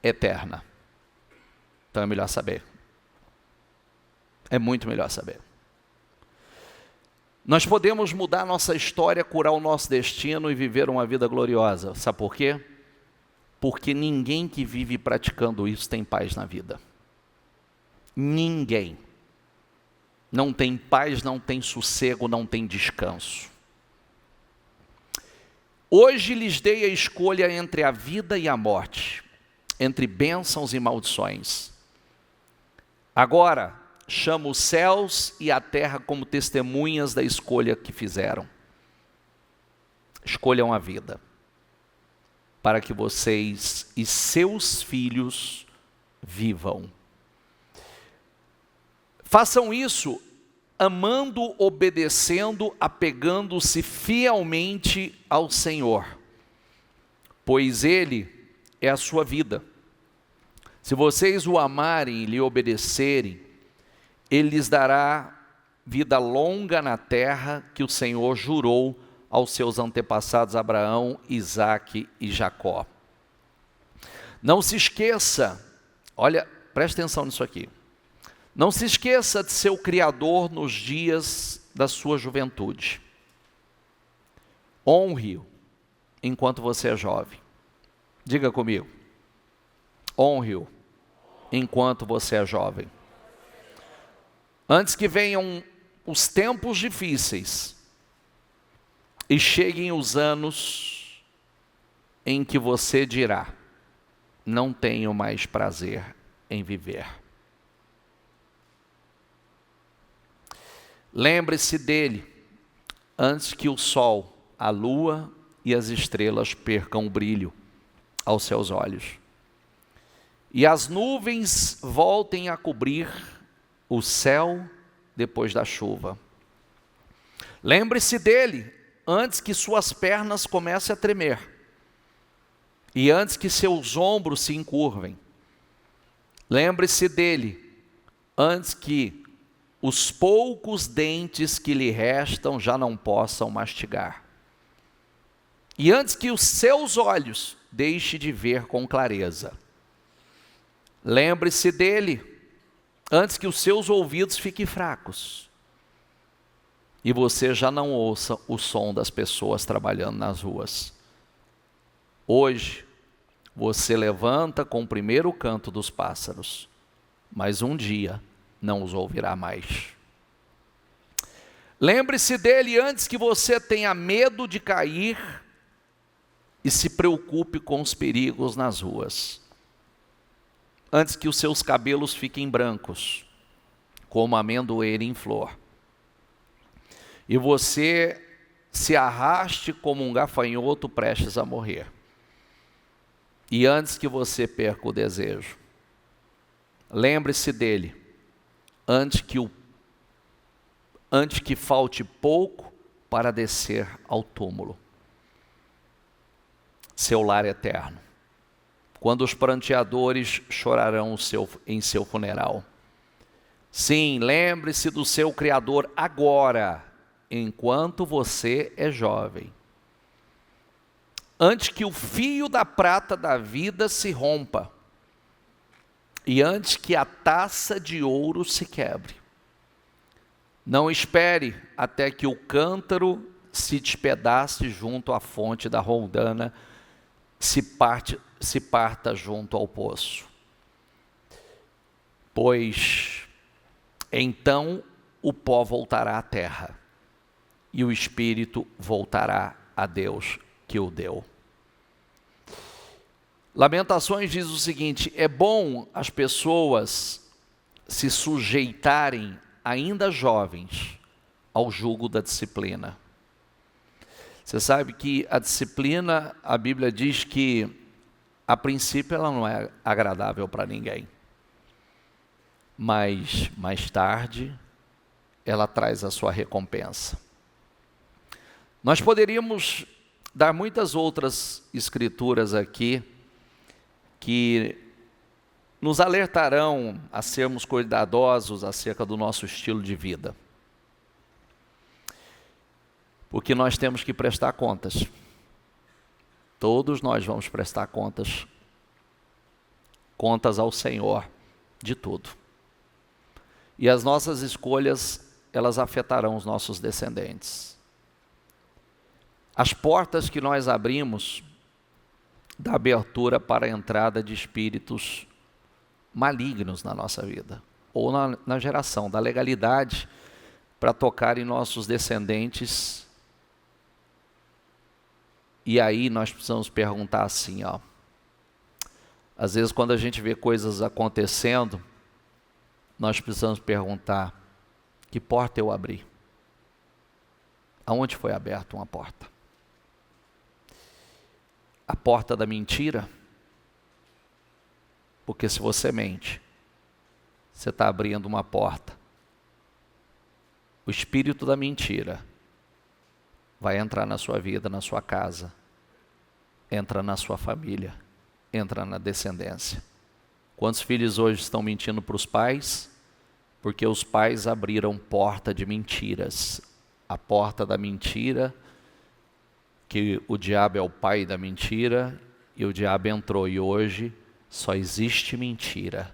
é eterna. Então é melhor saber. É muito melhor saber. Nós podemos mudar nossa história, curar o nosso destino e viver uma vida gloriosa. Sabe por quê? Porque ninguém que vive praticando isso tem paz na vida. Ninguém. Não tem paz, não tem sossego, não tem descanso. Hoje lhes dei a escolha entre a vida e a morte, entre bênçãos e maldições. Agora, chamo os céus e a terra como testemunhas da escolha que fizeram. Escolham a vida, para que vocês e seus filhos vivam. Façam isso amando, obedecendo, apegando-se fielmente ao Senhor, pois Ele é a sua vida. Se vocês o amarem e lhe obedecerem, Ele lhes dará vida longa na terra que o Senhor jurou aos seus antepassados Abraão, Isaque e Jacó. Não se esqueça, olha, presta atenção nisso aqui. Não se esqueça de seu Criador nos dias da sua juventude. Honre-o enquanto você é jovem. Diga comigo. Honre-o enquanto você é jovem. Antes que venham os tempos difíceis E cheguem os anos em que você dirá: não tenho mais prazer em viver. Lembre-se dele antes que o sol, a lua e as estrelas percam o brilho aos seus olhos, e as nuvens voltem a cobrir o céu depois da chuva. Lembre-se dele antes que suas pernas comecem a tremer, e antes que seus ombros se encurvem. Lembre-se dele antes que os poucos dentes que lhe restam já não possam mastigar. E antes que os seus olhos deixem de ver com clareza. Lembre-se dele antes que os seus ouvidos fiquem fracos e você já não ouça o som das pessoas trabalhando nas ruas. Hoje, você levanta com o primeiro canto dos pássaros, mas um dia não os ouvirá mais. Lembre-se dele antes que você tenha medo de cair e se preocupe com os perigos nas ruas. Antes que os seus cabelos fiquem brancos, como amendoeira em flor, e você se arraste como um gafanhoto prestes a morrer. E antes que você perca o desejo, lembre-se dele antes que falte pouco para descer ao túmulo, seu lar eterno, quando os pranteadores chorarão em seu funeral. Sim, lembre-se do seu Criador agora, enquanto você é jovem. Antes que o fio da prata da vida se rompa, e antes que a taça de ouro se quebre. Não espere até que o cântaro se despedace junto à fonte da roldana, se parta junto ao poço. Pois então o pó voltará à terra, e o espírito voltará a Deus que o deu. Lamentações diz o seguinte: é bom as pessoas se sujeitarem, ainda jovens, ao jugo da disciplina. Você sabe que a disciplina, a Bíblia diz que, a princípio, ela não é agradável para ninguém. Mas, mais tarde, ela traz a sua recompensa. Nós poderíamos dar muitas outras escrituras aqui, que nos alertarão a sermos cuidadosos acerca do nosso estilo de vida. Porque nós temos que prestar contas. Todos nós vamos prestar contas ao Senhor de tudo. E as nossas escolhas, elas afetarão os nossos descendentes. As portas que nós abrimos dá abertura para a entrada de espíritos malignos na nossa vida, ou na geração da legalidade, para tocar em nossos descendentes. E aí nós precisamos perguntar assim, às vezes quando a gente vê coisas acontecendo, nós precisamos perguntar: que porta eu abri? Aonde foi aberta uma porta? A porta da mentira? Porque se você mente, você está abrindo uma porta. O espírito da mentira vai entrar na sua vida, na sua casa, entra na sua família, entra na descendência. Quantos filhos hoje estão mentindo para os pais? Porque os pais abriram porta de mentiras. A porta da mentira, que o diabo é o pai da mentira, e o diabo entrou, e hoje só existe mentira.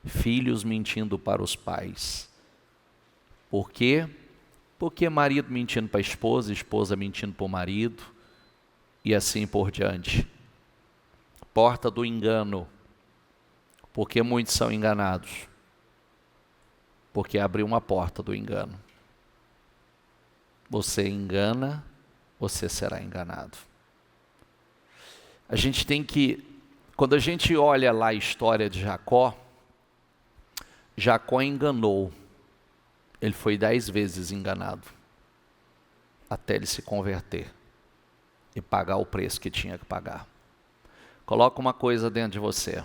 Filhos mentindo para os pais. Por quê? Porque marido mentindo para a esposa, esposa mentindo para o marido, e assim por diante. Porta do engano. Porque muitos são enganados? Porque abriu uma porta do engano. Você engana você será enganado. A gente tem que, quando a gente olha lá a história de Jacó, Jacó enganou. Ele foi 10 vezes enganado, até ele se converter e pagar o preço que tinha que pagar. Coloca uma coisa dentro de você.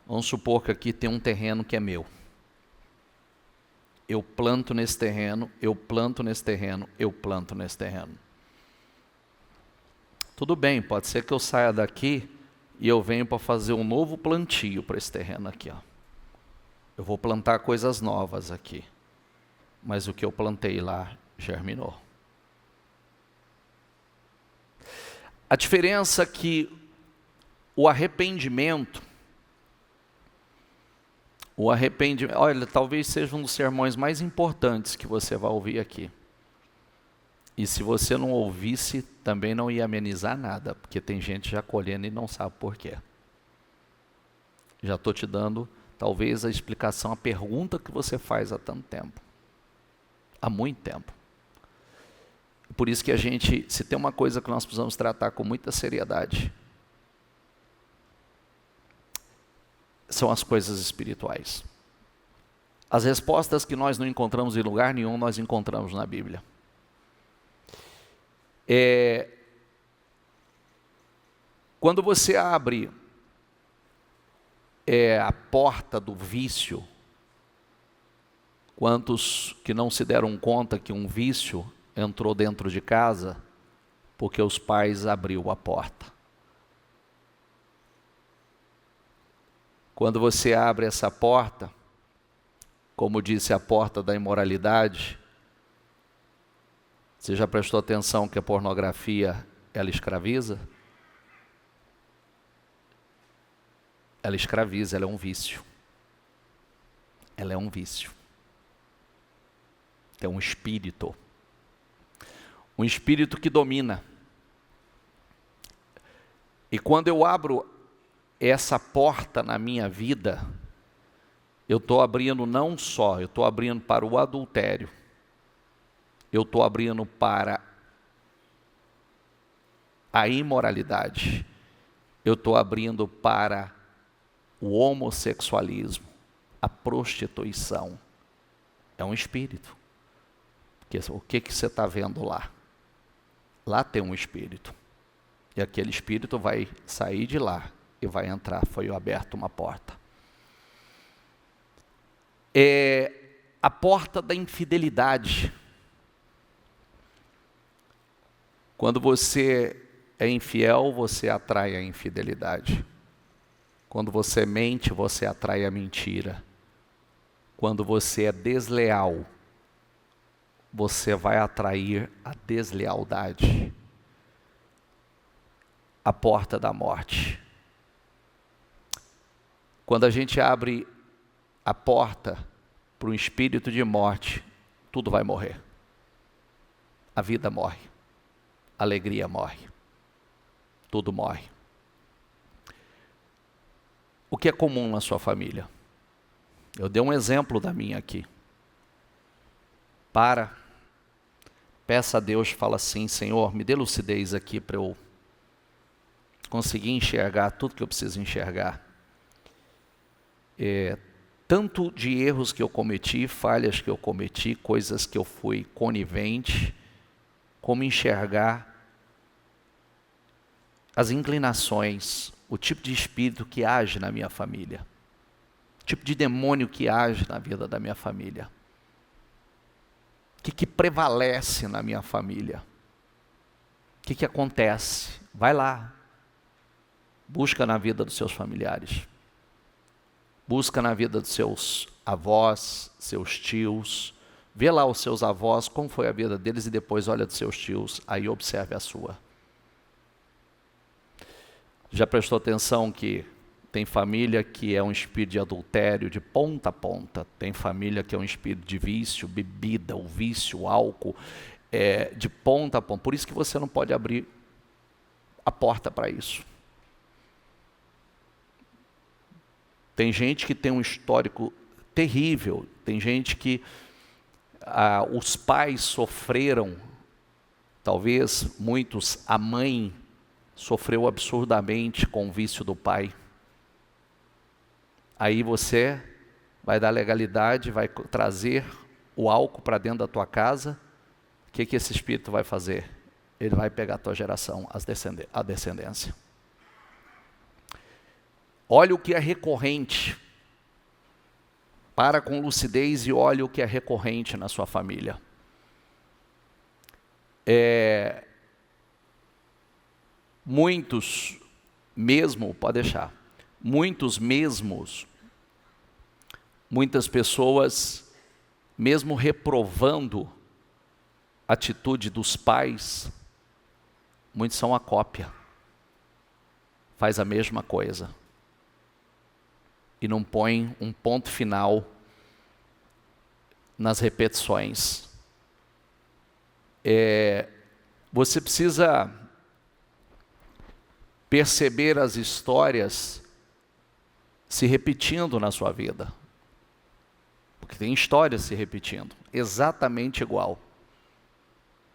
Vamos supor que aqui tem um terreno que é meu. Eu planto nesse terreno, eu planto nesse terreno, eu planto nesse terreno. Tudo bem, pode ser que eu saia daqui e eu venho para fazer um novo plantio para esse terreno aqui, ó. Eu vou plantar coisas novas aqui. Mas o que eu plantei lá germinou. A diferença é que o arrependimento, olha, talvez seja um dos sermões mais importantes que você vai ouvir aqui. E se você não ouvisse, também não ia amenizar nada, porque tem gente já colhendo e não sabe por quê. Já estou te dando, talvez, a explicação, a pergunta que você faz há tanto tempo. Há muito tempo. Por isso que a gente, se tem uma coisa que nós precisamos tratar com muita seriedade, são as coisas espirituais. As respostas que nós não encontramos em lugar nenhum, nós encontramos na Bíblia. Quando você abre a porta do vício, quantos que não se deram conta que um vício entrou dentro de casa porque os pais abriu a porta? Quando você abre essa porta, como disse, a porta da imoralidade, você já prestou atenção que a pornografia, ela escraviza? Ela escraviza, ela é um vício. Ela é um vício. É um espírito. Um espírito que domina. E quando eu abro essa porta na minha vida, eu estou abrindo não só, eu estou abrindo para o adultério, eu estou abrindo para a imoralidade, eu estou abrindo para o homossexualismo, a prostituição. É um espírito. Porque o que você está vendo lá? Lá tem um espírito. E aquele espírito vai sair de lá e vai entrar. Foi aberta uma porta. A porta da infidelidade. Quando você é infiel, você atrai a infidelidade. Quando você mente, você atrai a mentira. Quando você é desleal, você vai atrair a deslealdade. A porta da morte. Quando a gente abre a porta para um espírito de morte, tudo vai morrer. A vida morre. A alegria morre. Tudo morre. O que é comum na sua família? Eu dei um exemplo da minha aqui. Peça a Deus, fala assim: Senhor, me dê lucidez aqui para eu conseguir enxergar tudo que eu preciso enxergar. Tanto de erros que eu cometi, falhas que eu cometi, coisas que eu fui conivente, como enxergar as inclinações, o tipo de espírito que age na minha família, o tipo de demônio que age na vida da minha família, o que prevalece na minha família, o que acontece. Vai lá, busca na vida dos seus familiares, busca na vida dos seus avós, seus tios, vê lá os seus avós, como foi a vida deles, e depois olha dos seus tios, aí observe a sua. Já prestou atenção que tem família que é um espírito de adultério de ponta a ponta, tem família que é um espírito de vício, bebida, o vício, o álcool, de ponta a ponta. Por isso que você não pode abrir a porta para isso. Tem gente que tem um histórico terrível, tem gente que os pais sofreram Talvez muitos, a mãe sofreu absurdamente com o vício do pai. Aí você vai dar legalidade, vai trazer o álcool para dentro da tua casa. O que esse espírito vai fazer? Ele vai pegar a tua geração, a descendência. Olha o que é recorrente. Para com lucidez e olha o que é recorrente na sua família. Muitos mesmo, pode deixar, muitas pessoas, mesmo reprovando a atitude dos pais, muitos são a cópia, faz a mesma coisa, e não põe um ponto final nas repetições. Você precisa perceber as histórias se repetindo na sua vida. Porque tem histórias se repetindo, exatamente igual.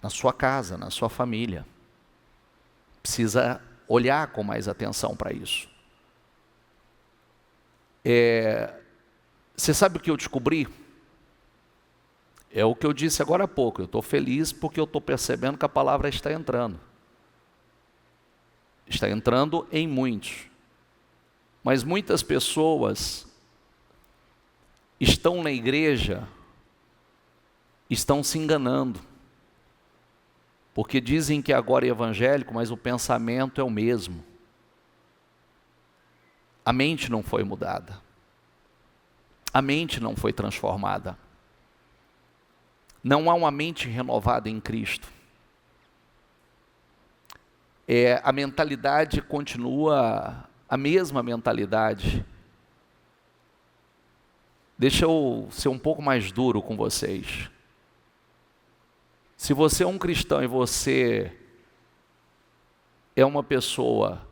Na sua casa, na sua família. Precisa olhar com mais atenção para isso. Você sabe o que eu descobri? É o que eu disse agora há pouco. Eu estou feliz porque eu estou percebendo que a palavra está entrando. Está entrando em muitos. Mas muitas pessoas estão na igreja, estão se enganando. Porque dizem que agora é evangélico, mas o pensamento é o mesmo. A mente não foi mudada. A mente não foi transformada. Não há uma mente renovada em Cristo. A mentalidade continua a mesma mentalidade. Deixa eu ser um pouco mais duro com vocês. Se você é um cristão e você é uma pessoa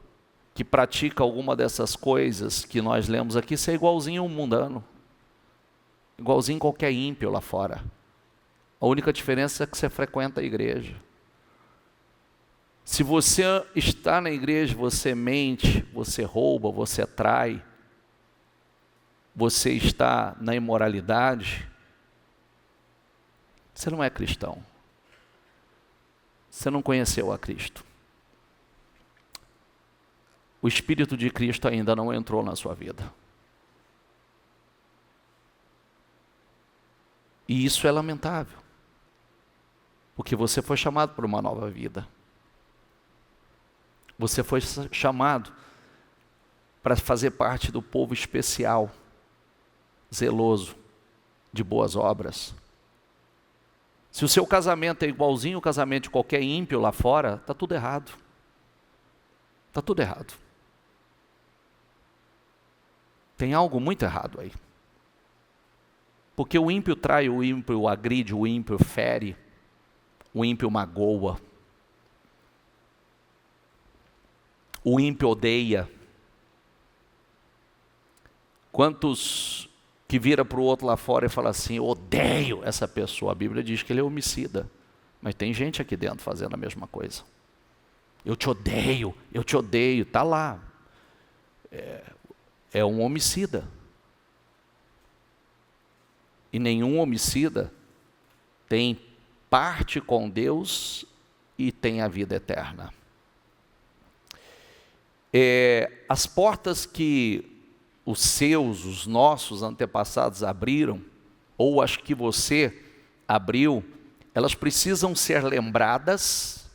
que pratica alguma dessas coisas que nós lemos aqui, você é igualzinho a um mundano. Igualzinho qualquer ímpio lá fora. A única diferença é que você frequenta a igreja. Se você está na igreja, você mente, você rouba, você trai, você está na imoralidade, você não é cristão. Você não conheceu a Cristo. O Espírito de Cristo ainda não entrou na sua vida. E isso é lamentável. Porque você foi chamado para uma nova vida. Você foi chamado para fazer parte do povo especial, zeloso, de boas obras. Se o seu casamento é igualzinho ao casamento de qualquer ímpio lá fora, está tudo errado. Está tudo errado. Tem algo muito errado aí. Porque o ímpio trai, o ímpio agride, o ímpio fere, o ímpio magoa. O ímpio odeia. Quantos que vira para o outro lá fora e fala assim, eu odeio essa pessoa. A Bíblia diz que ele é homicida. Mas tem gente aqui dentro fazendo a mesma coisa. Eu te odeio, está lá. É um homicida. E nenhum homicida tem parte com Deus e tem a vida eterna. As portas que os nossos antepassados abriram, ou as que você abriu, elas precisam ser lembradas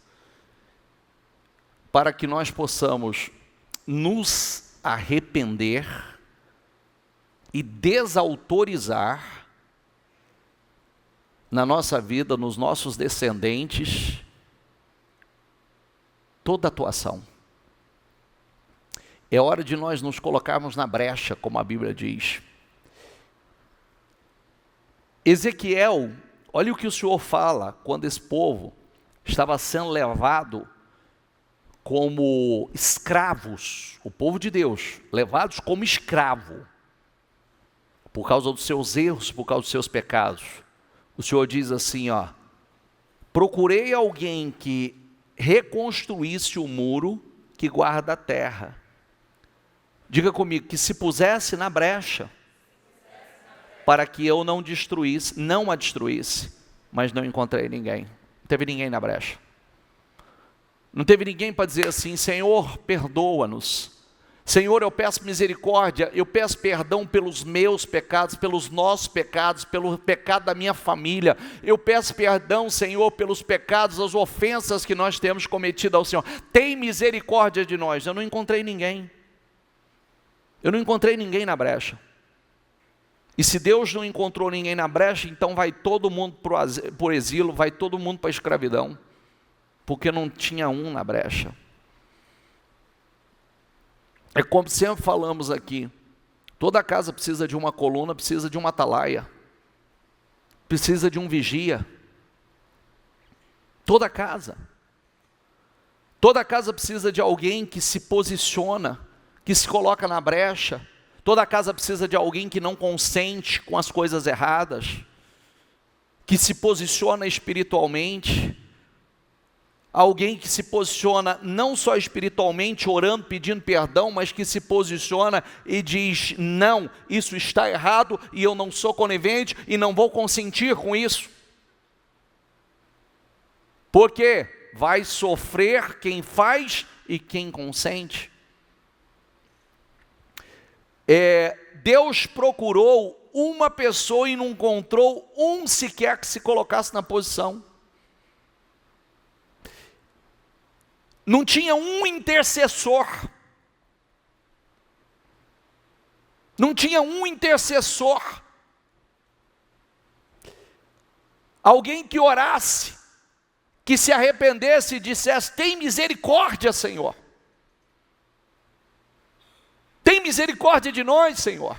para que nós possamos nos arrepender e desautorizar na nossa vida, nos nossos descendentes, toda atuação. É hora de nós nos colocarmos na brecha, como a Bíblia diz. Ezequiel, olha o que o Senhor fala, quando esse povo estava sendo levado como escravos, o povo de Deus, levados como escravo, por causa dos seus erros, por causa dos seus pecados. O Senhor diz assim, procurei alguém que reconstruísse o muro que guarda a terra. Diga comigo, que se pusesse na brecha, para que eu não a destruísse, mas não encontrei ninguém. Não teve ninguém na brecha. Não teve ninguém para dizer assim: Senhor, perdoa-nos. Senhor, eu peço misericórdia, eu peço perdão pelos meus pecados, pelos nossos pecados, pelo pecado da minha família. Eu peço perdão, Senhor, pelos pecados, as ofensas que nós temos cometido ao Senhor. Tem misericórdia de nós. Eu não encontrei ninguém. Eu não encontrei ninguém na brecha. E se Deus não encontrou ninguém na brecha, então vai todo mundo para o exílio, vai todo mundo para a escravidão, porque não tinha um na brecha. É como sempre falamos aqui, toda casa precisa de uma coluna, precisa de uma atalaia, precisa de um vigia. Toda casa precisa de alguém que se posiciona, que se coloca na brecha. Toda casa precisa de alguém que não consente com as coisas erradas, que se posiciona espiritualmente. Alguém que se posiciona não só espiritualmente, orando, pedindo perdão, mas que se posiciona e diz: não, isso está errado e eu não sou conivente e não vou consentir com isso. Porque vai sofrer quem faz e quem consente. Deus procurou uma pessoa e não encontrou um sequer que se colocasse na posição. Não tinha um intercessor. Não tinha um intercessor. Alguém que orasse, que se arrependesse e dissesse: tem misericórdia, Senhor. Tem misericórdia de nós, Senhor.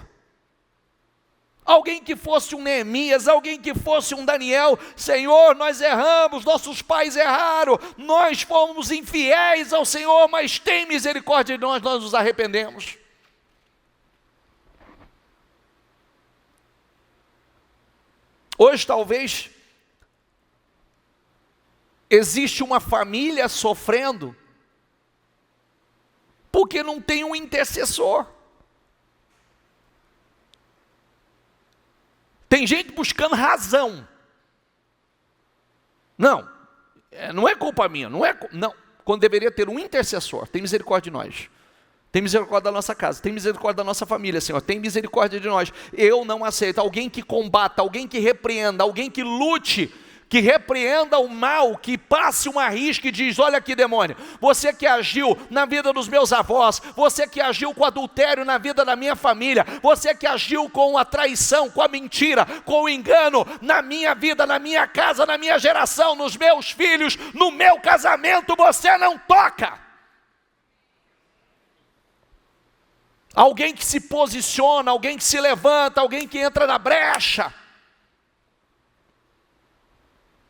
Alguém que fosse um Neemias, alguém que fosse um Daniel: Senhor, nós erramos, nossos pais erraram, nós fomos infiéis ao Senhor, mas tem misericórdia de nós, nós nos arrependemos. Hoje talvez existe uma família sofrendo porque não tem um intercessor. Tem gente buscando razão. Não é culpa minha, não. Quando deveria ter um intercessor. Tem misericórdia de nós. Tem misericórdia da nossa casa, tem misericórdia da nossa família, Senhor. Tem misericórdia de nós. Eu não aceito. Alguém que combata, alguém que repreenda, alguém que lute, que repreenda o mal, que passe uma risca e diz: olha aqui, demônio, você que agiu na vida dos meus avós, você que agiu com adultério na vida da minha família, você que agiu com a traição, com a mentira, com o engano na minha vida, na minha casa, na minha geração, nos meus filhos, no meu casamento, você não toca. Alguém que se posiciona, alguém que se levanta, alguém que entra na brecha.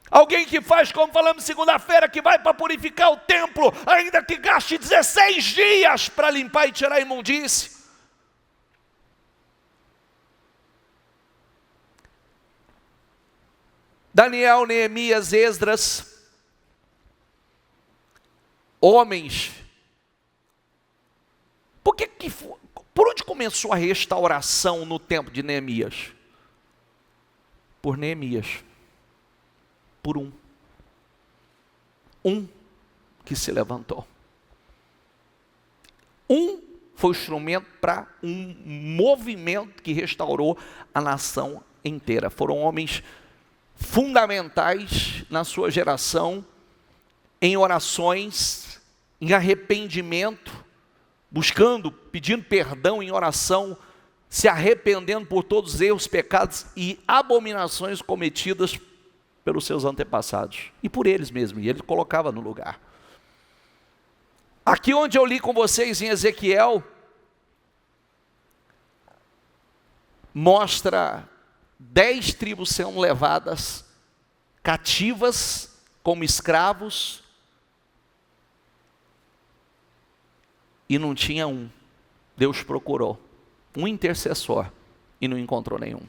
Alguém que faz, como falamos segunda-feira, que vai para purificar o templo, ainda que gaste 16 dias para limpar e tirar a imundície. Daniel, Neemias, Esdras, homens. Por onde começou a restauração no tempo de Neemias? Por Neemias. Por um que se levantou. Foi o instrumento para um movimento que restaurou a nação inteira. Foram homens fundamentais na sua geração, em orações, em arrependimento, buscando, pedindo perdão em oração, se arrependendo por todos os erros, pecados e abominações cometidas pelos seus antepassados, e por eles mesmos, e ele colocava no lugar. Aqui onde eu li com vocês em Ezequiel, mostra 10 tribos sendo levadas cativas como escravos, e não tinha um. Deus procurou um intercessor e não encontrou nenhum.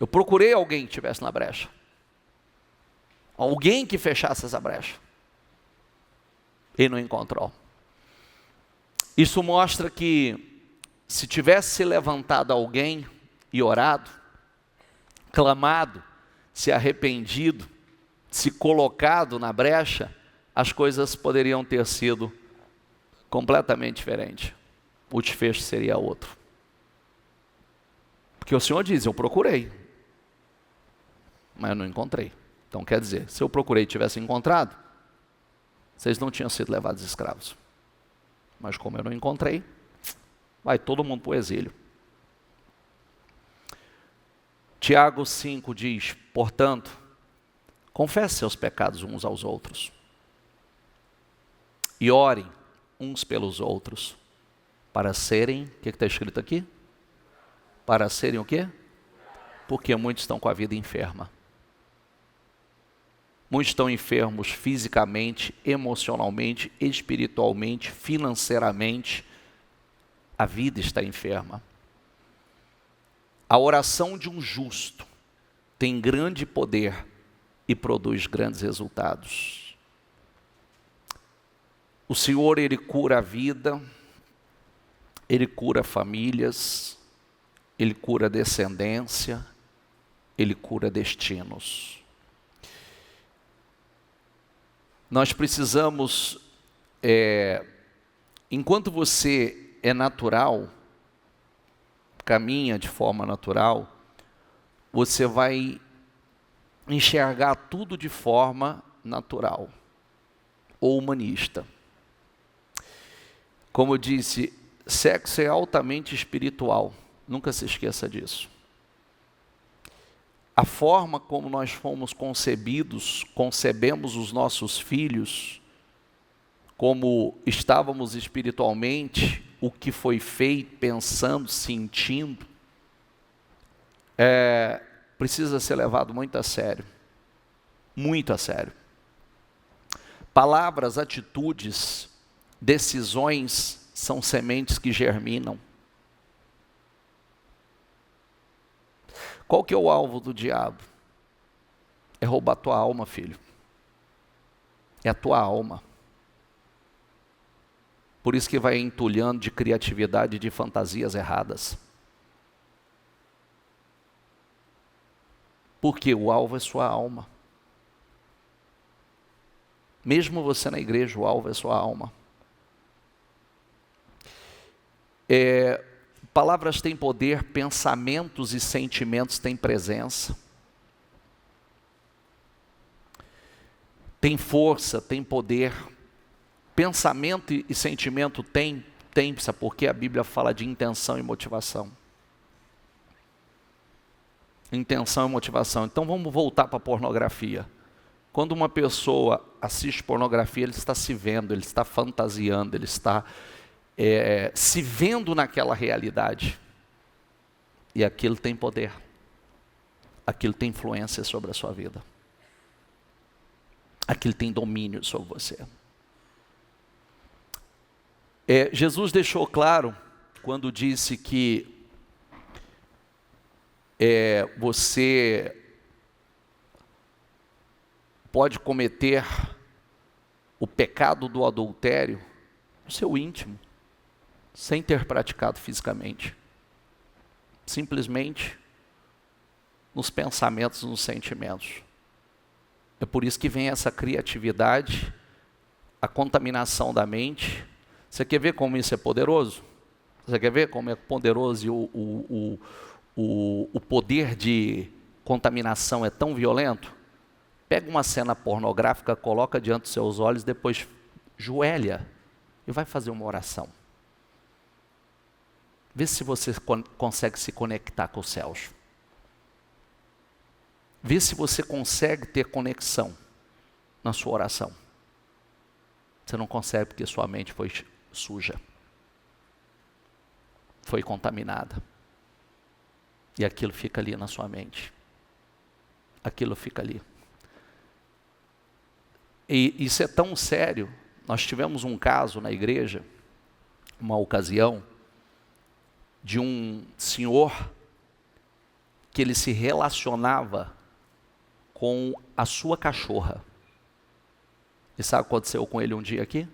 Eu procurei alguém que estivesse na brecha. Alguém que fechasse essa brecha. E não encontrou. Isso mostra que se tivesse se levantado alguém e orado, clamado, se arrependido, se colocado na brecha, as coisas poderiam ter sido completamente diferentes. O desfecho seria outro. Porque o Senhor diz, eu procurei, mas eu não encontrei. Então quer dizer, se eu procurei e tivesse encontrado, vocês não tinham sido levados escravos. Mas como eu não encontrei, vai todo mundo para o exílio. Tiago 5 diz, portanto, confesse seus pecados uns aos outros. E orem uns pelos outros, para serem, o que está escrito aqui? Para serem o quê? Porque muitos estão com a vida enferma. Muitos estão enfermos fisicamente, emocionalmente, espiritualmente, financeiramente. A vida está enferma. A oração de um justo tem grande poder e produz grandes resultados. O Senhor, Ele cura a vida, Ele cura famílias, Ele cura descendência, Ele cura destinos. Nós precisamos, enquanto você é natural, caminha de forma natural, você vai enxergar tudo de forma natural ou humanista. Como eu disse, sexo é altamente espiritual, nunca se esqueça disso. A forma como nós fomos concebidos, concebemos os nossos filhos, como estávamos espiritualmente, o que foi feito, pensando, sentindo, precisa ser levado muito a sério. Muito a sério. Palavras, atitudes, decisões são sementes que germinam. Qual que é o alvo do diabo? É roubar a tua alma, filho. É a tua alma. Por isso que vai entulhando de criatividade e de fantasias erradas. Porque o alvo é sua alma. Mesmo você na igreja, o alvo é sua alma. Palavras têm poder, pensamentos e sentimentos têm presença. Tem força, tem poder. Pensamento e sentimento tem, sabe por quê? A Bíblia fala de intenção e motivação. Intenção e motivação. Então vamos voltar para a pornografia. Quando uma pessoa assiste pornografia, ele está se vendo, ele está fantasiando, ele está se vendo naquela realidade. E aquilo tem poder. Aquilo tem influência sobre a sua vida. Aquilo tem domínio sobre você. Jesus deixou claro, quando disse que você pode cometer o pecado do adultério no seu íntimo, sem ter praticado fisicamente. Simplesmente nos pensamentos, nos sentimentos. É por isso que vem essa criatividade, a contaminação da mente. Você quer ver como isso é poderoso? Você quer ver como é poderoso e o poder de contaminação é tão violento? Pega uma cena pornográfica, coloca diante dos seus olhos, depois joelha e vai fazer uma oração. Vê se você consegue se conectar com os céus. Vê se você consegue ter conexão na sua oração. Você não consegue porque sua mente foi suja. Foi contaminada. E aquilo fica ali na sua mente. Aquilo fica ali. E isso é tão sério. Nós tivemos um caso na igreja, uma ocasião, de um senhor que ele se relacionava com a sua cachorra. E sabe o que aconteceu com ele um dia aqui?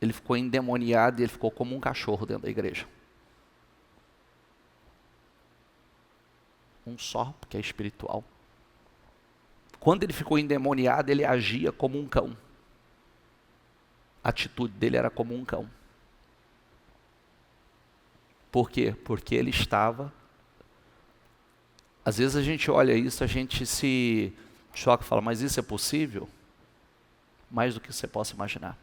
Ele ficou endemoniado e ele ficou como um cachorro dentro da igreja. Um só, porque é espiritual. Quando ele ficou endemoniado, ele agia como um cão. A atitude dele era como um cão. Por quê? Porque ele estava... Às vezes a gente olha isso, a gente se choca e fala, mas isso é possível? Mais do que você possa imaginar.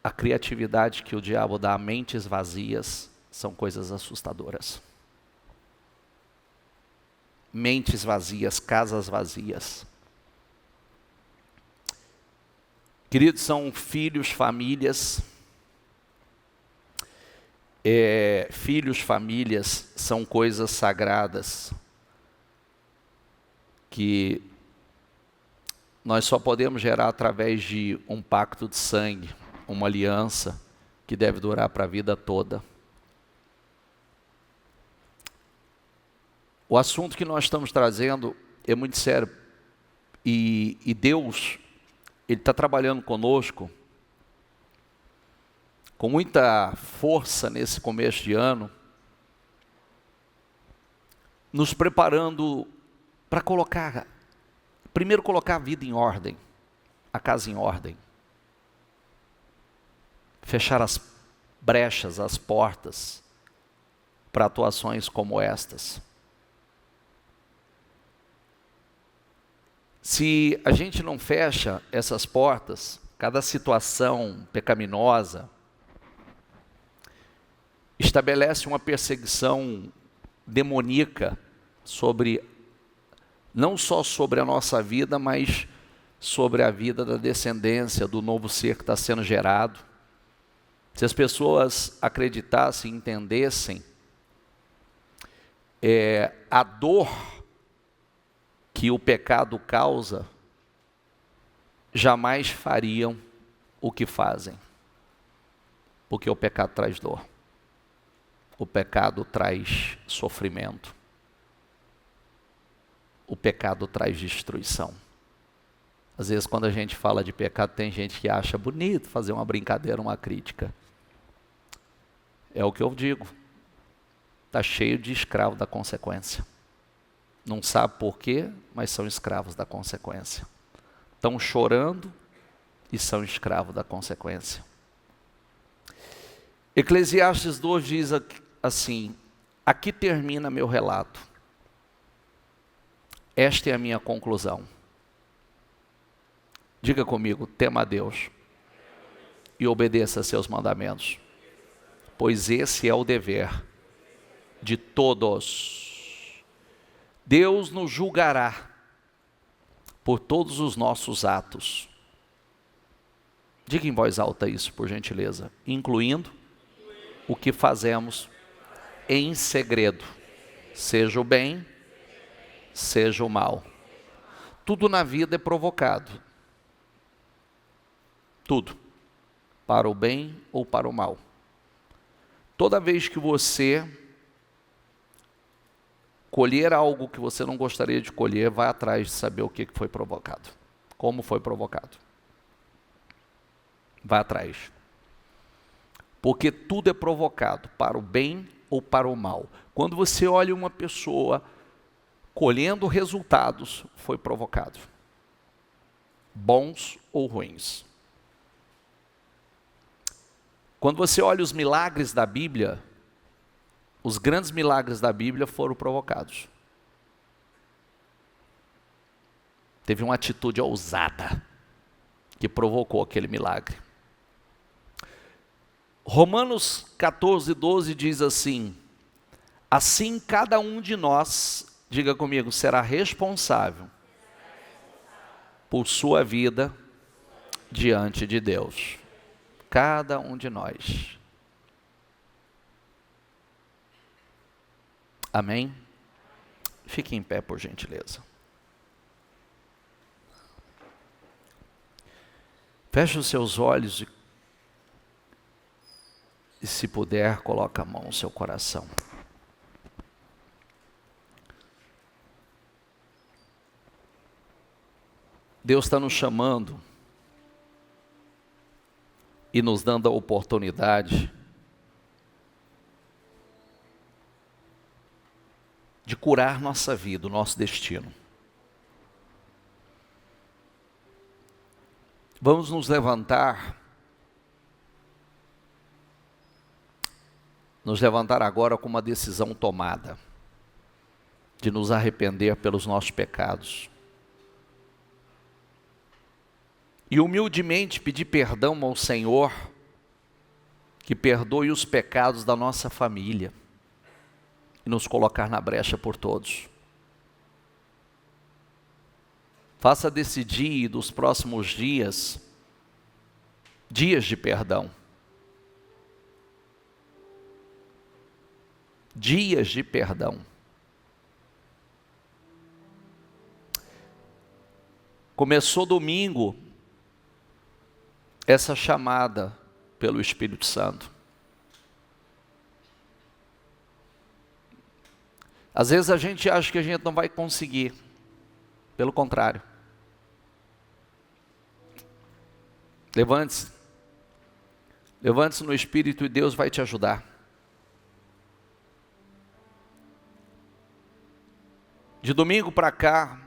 A criatividade que o diabo dá a mentes vazias são coisas assustadoras. Mentes vazias, casas vazias. Queridos, são filhos, famílias. Filhos, famílias são coisas sagradas que nós só podemos gerar através de um pacto de sangue, uma aliança que deve durar para a vida toda. O assunto que nós estamos trazendo é muito sério e Deus, Ele está trabalhando conosco com muita força nesse começo de ano, nos preparando para primeiro colocar a vida em ordem, a casa em ordem, fechar as brechas, as portas, para atuações como estas. Se a gente não fecha essas portas, cada situação pecaminosa estabelece uma perseguição demoníaca não só sobre a nossa vida, mas sobre a vida da descendência, do novo ser que está sendo gerado. Se as pessoas acreditassem, entendessem a dor que o pecado causa, jamais fariam o que fazem. Porque o pecado traz dor. O pecado traz sofrimento. O pecado traz destruição. Às vezes, quando a gente fala de pecado, tem gente que acha bonito fazer uma brincadeira, uma crítica. É o que eu digo. Está cheio de escravo da consequência. Não sabe por quê, mas são escravos da consequência. Estão chorando e são escravos da consequência. Eclesiastes 2 diz assim, aqui termina meu relato. Esta é a minha conclusão. Diga comigo, tema a Deus e obedeça a seus mandamentos, pois esse é o dever de todos. Deus nos julgará por todos os nossos atos. Diga em voz alta isso, por gentileza. Incluindo o que fazemos em segredo, seja o bem, seja o mal. Tudo na vida é provocado. Tudo. Para o bem ou para o mal. Toda vez que você colher algo que você não gostaria de colher, vai atrás de saber o que foi provocado. Como foi provocado. Vai atrás. Porque tudo é provocado para o bem ou para o mal. Quando você olha uma pessoa colhendo resultados, foi provocado. Bons ou ruins. Quando você olha os milagres da Bíblia, os grandes milagres da Bíblia foram provocados. Teve uma atitude ousada que provocou aquele milagre. Romanos 14:12 diz assim, assim cada um de nós, diga comigo, será responsável por sua vida diante de Deus. Cada um de nós. Amém? Fique em pé, por gentileza. Feche os seus olhos e se puder, coloque a mão no seu coração. Deus está nos chamando e nos dando a oportunidade de curar nossa vida, o nosso destino. Vamos nos levantar agora com uma decisão tomada, de nos arrepender pelos nossos pecados. E humildemente pedir perdão ao Senhor, que perdoe os pecados da nossa família, e nos colocar na brecha por todos. Faça desse dia e dos próximos dias, dias de perdão. Dias de perdão. Começou domingo essa chamada pelo Espírito Santo. Às vezes a gente acha que a gente não vai conseguir, pelo contrário. Levante-se. Levante-se no Espírito e Deus vai te ajudar. De domingo para cá,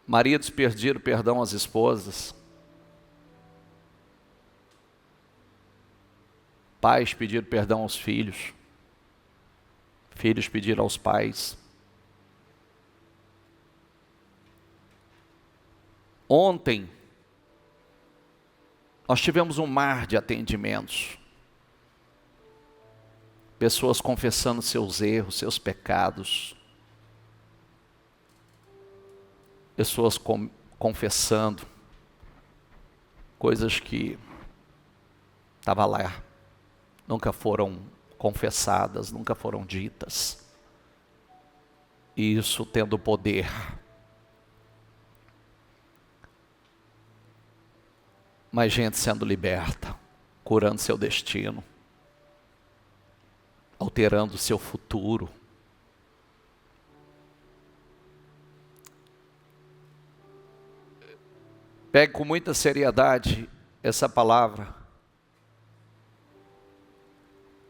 maridos pediram perdão às esposas, pais pediram perdão aos filhos, filhos pediram aos pais. Ontem, nós tivemos um mar de atendimentos. Pessoas confessando seus erros, seus pecados. Pessoas confessando coisas que estavam lá, nunca foram confessadas, nunca foram ditas. E isso tendo poder. Mas gente sendo liberta, curando seu destino, alterando seu futuro. Pegue com muita seriedade essa palavra.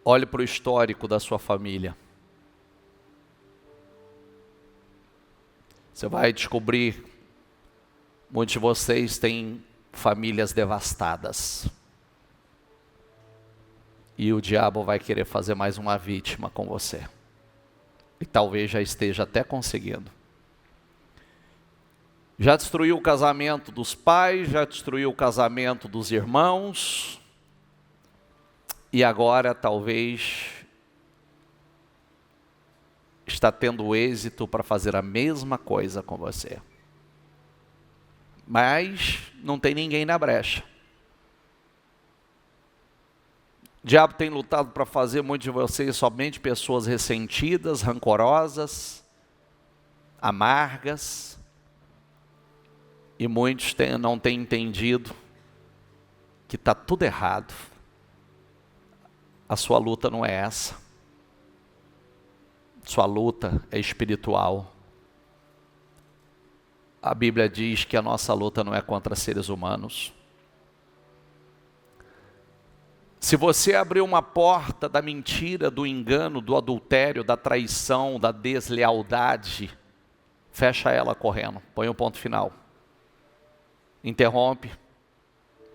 Olhe para o histórico da sua família. Você vai descobrir, muitos de vocês têm famílias devastadas. E o diabo vai querer fazer mais uma vítima com você. E talvez já esteja até conseguindo. Já destruiu o casamento dos pais, já destruiu o casamento dos irmãos. E agora talvez está tendo êxito para fazer a mesma coisa com você. Mas não tem ninguém na brecha. O diabo tem lutado para fazer muitos de vocês somente pessoas ressentidas, rancorosas, amargas. E muitos não têm entendido que está tudo errado. A sua luta não é essa. Sua luta é espiritual. A Bíblia diz que a nossa luta não é contra seres humanos. Se você abrir uma porta da mentira, do engano, do adultério, da traição, da deslealdade, fecha ela correndo, põe um ponto final. Interrompe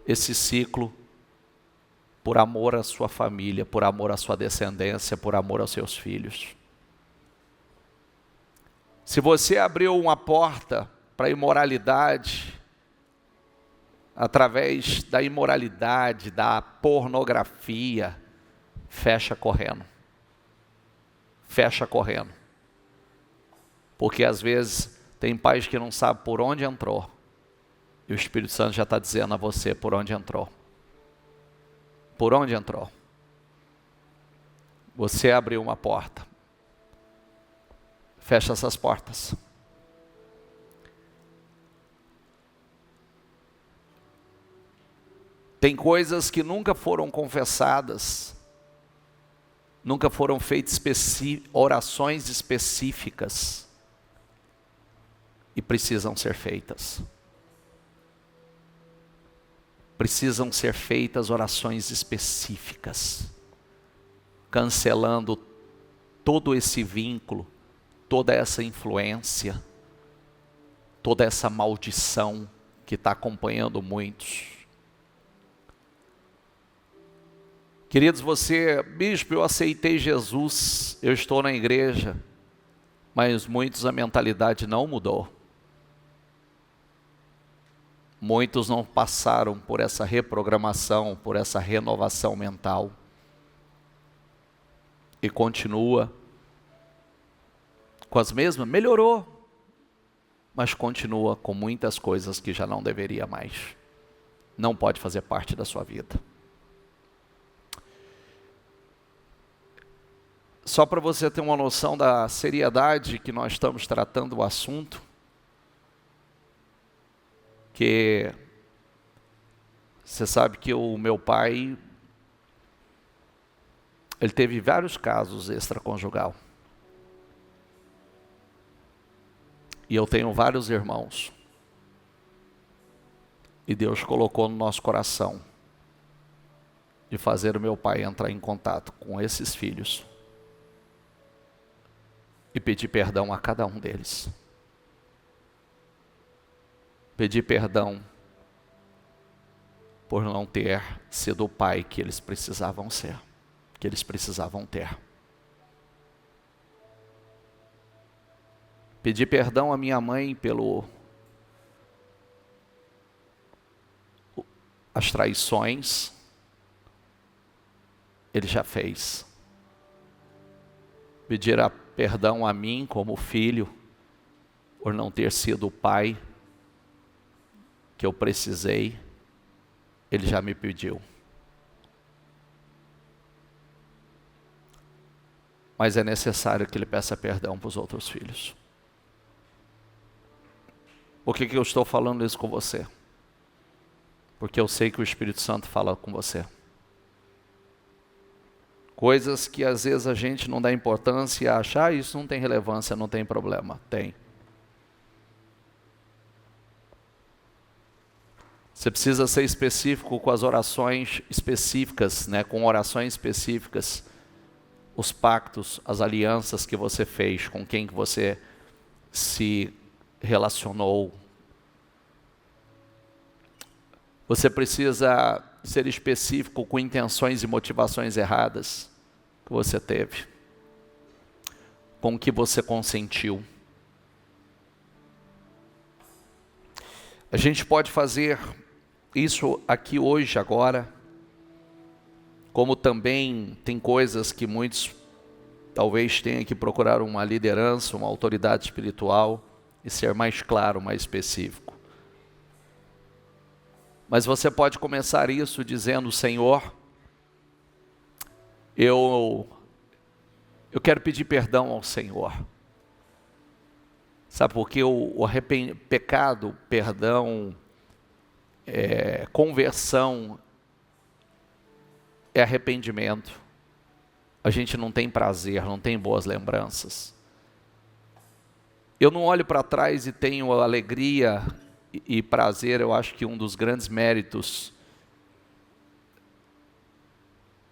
esse ciclo por amor à sua família, por amor à sua descendência, por amor aos seus filhos. Se você abriu uma porta para a imoralidade, através da imoralidade, da pornografia, fecha correndo. Fecha correndo. Porque às vezes tem pais que não sabem por onde entrou. E o Espírito Santo já está dizendo a você por onde entrou. Por onde entrou. Você abriu uma porta. Fecha essas portas. Tem coisas que nunca foram confessadas, nunca foram feitas orações específicas. e precisam ser feitas. Precisam ser feitas orações específicas, cancelando todo esse vínculo, toda essa influência, toda essa maldição que está acompanhando muitos. Queridos, bispo, eu aceitei Jesus, eu estou na igreja, mas muitos a mentalidade não mudou. Muitos não passaram por essa reprogramação, por essa renovação mental. E continua com as mesmas, melhorou, mas continua com muitas coisas que já não deveria mais. Não pode fazer parte da sua vida. Só para você ter uma noção da seriedade que nós estamos tratando o assunto, que você sabe que o meu pai, ele teve vários casos extraconjugal. E eu tenho vários irmãos. E Deus colocou no nosso coração de fazer o meu pai entrar em contato com esses filhos e pedir perdão a cada um deles. Pedir perdão por não ter sido o pai que eles precisavam ser, que eles precisavam ter. Pedir perdão à minha mãe as traições, ele já fez. Pedir perdão a mim como filho, por não ter sido o pai que eu precisei, ele já me pediu. Mas é necessário que ele peça perdão para os outros filhos. Por que eu estou falando isso com você? Porque eu sei que o Espírito Santo fala com você. Coisas que às vezes a gente não dá importância e acha, isso não tem relevância, não tem problema. Tem. Você precisa ser específico com as orações específicas, com orações específicas, os pactos, as alianças que você fez, com quem que você se relacionou. Você precisa ser específico com intenções e motivações erradas que você teve, com o que você consentiu. A gente pode fazer isso aqui hoje, agora, como também tem coisas que muitos talvez tenham que procurar uma liderança, uma autoridade espiritual e ser mais claro, mais específico. Mas você pode começar isso dizendo: Senhor, eu quero pedir perdão ao Senhor. Sabe por quê? Pecado, perdão, conversão é arrependimento. A gente não tem prazer, não tem boas lembranças. Eu não olho para trás e tenho alegria e prazer. Eu acho que um dos grandes méritos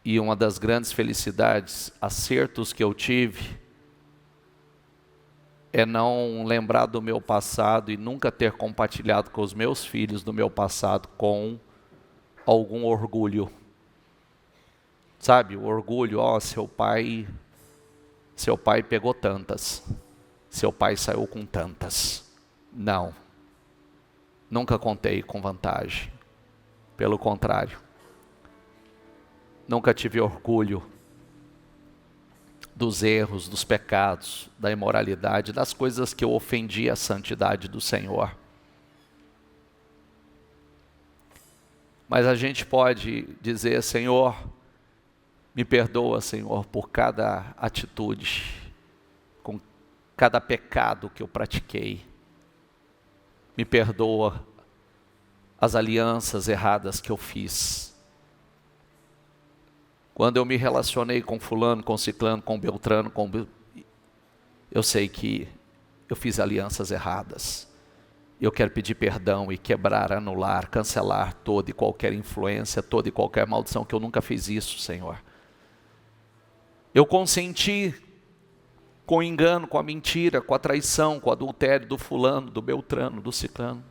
e uma das grandes felicidades, acertos que eu tive, é não lembrar do meu passado e nunca ter compartilhado com os meus filhos do meu passado com algum orgulho. Sabe, o orgulho, seu pai pegou tantas, seu pai saiu com tantas. Não, nunca contei com vantagem, pelo contrário. Nunca tive orgulho dos erros, dos pecados, da imoralidade, das coisas que eu ofendi a santidade do Senhor. Mas a gente pode dizer: Senhor, me perdoa, Senhor, por cada atitude, com cada pecado que eu pratiquei. Me perdoa as alianças erradas que eu fiz. Quando eu me relacionei com fulano, com ciclano, com beltrano, eu sei que eu fiz alianças erradas. Eu quero pedir perdão e quebrar, anular, cancelar toda e qualquer influência, toda e qualquer maldição, que eu nunca fiz isso, Senhor. Eu consenti com o engano, com a mentira, com a traição, com o adultério do fulano, do beltrano, do ciclano.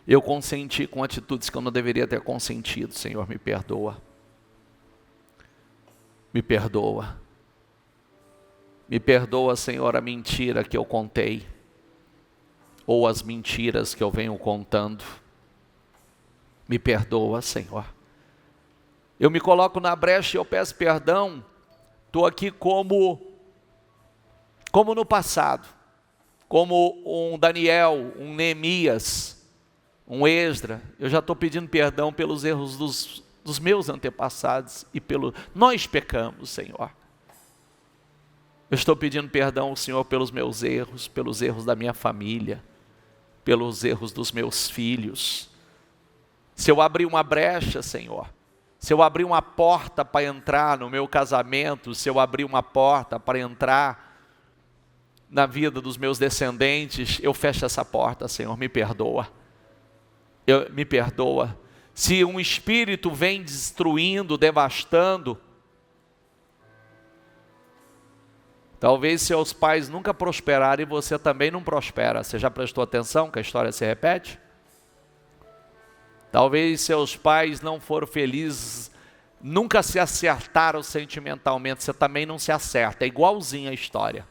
Eu consenti com atitudes que eu não deveria ter consentido, Senhor, me perdoa. Me perdoa. Me perdoa, Senhor, a mentira que eu contei, ou as mentiras que eu venho contando. Me perdoa, Senhor. Eu me coloco na brecha e eu peço perdão. Estou aqui como no passado, como um Daniel, um Neemias, um Esdra. Eu já estou pedindo perdão pelos erros dos meus antepassados e nós pecamos, Senhor. Eu estou pedindo perdão ao Senhor pelos meus erros, pelos erros da minha família, pelos erros dos meus filhos. Se eu abrir uma brecha, Senhor, se eu abrir uma porta para entrar no meu casamento, se eu abrir uma porta para entrar na vida dos meus descendentes, eu fecho essa porta, Senhor, me perdoa. Me perdoa. Se um espírito vem destruindo, devastando, talvez seus pais nunca prosperaram e você também não prospera. Você já prestou atenção que a história se repete? Talvez seus pais não foram felizes, nunca se acertaram sentimentalmente, você também não se acerta. É igualzinho a história.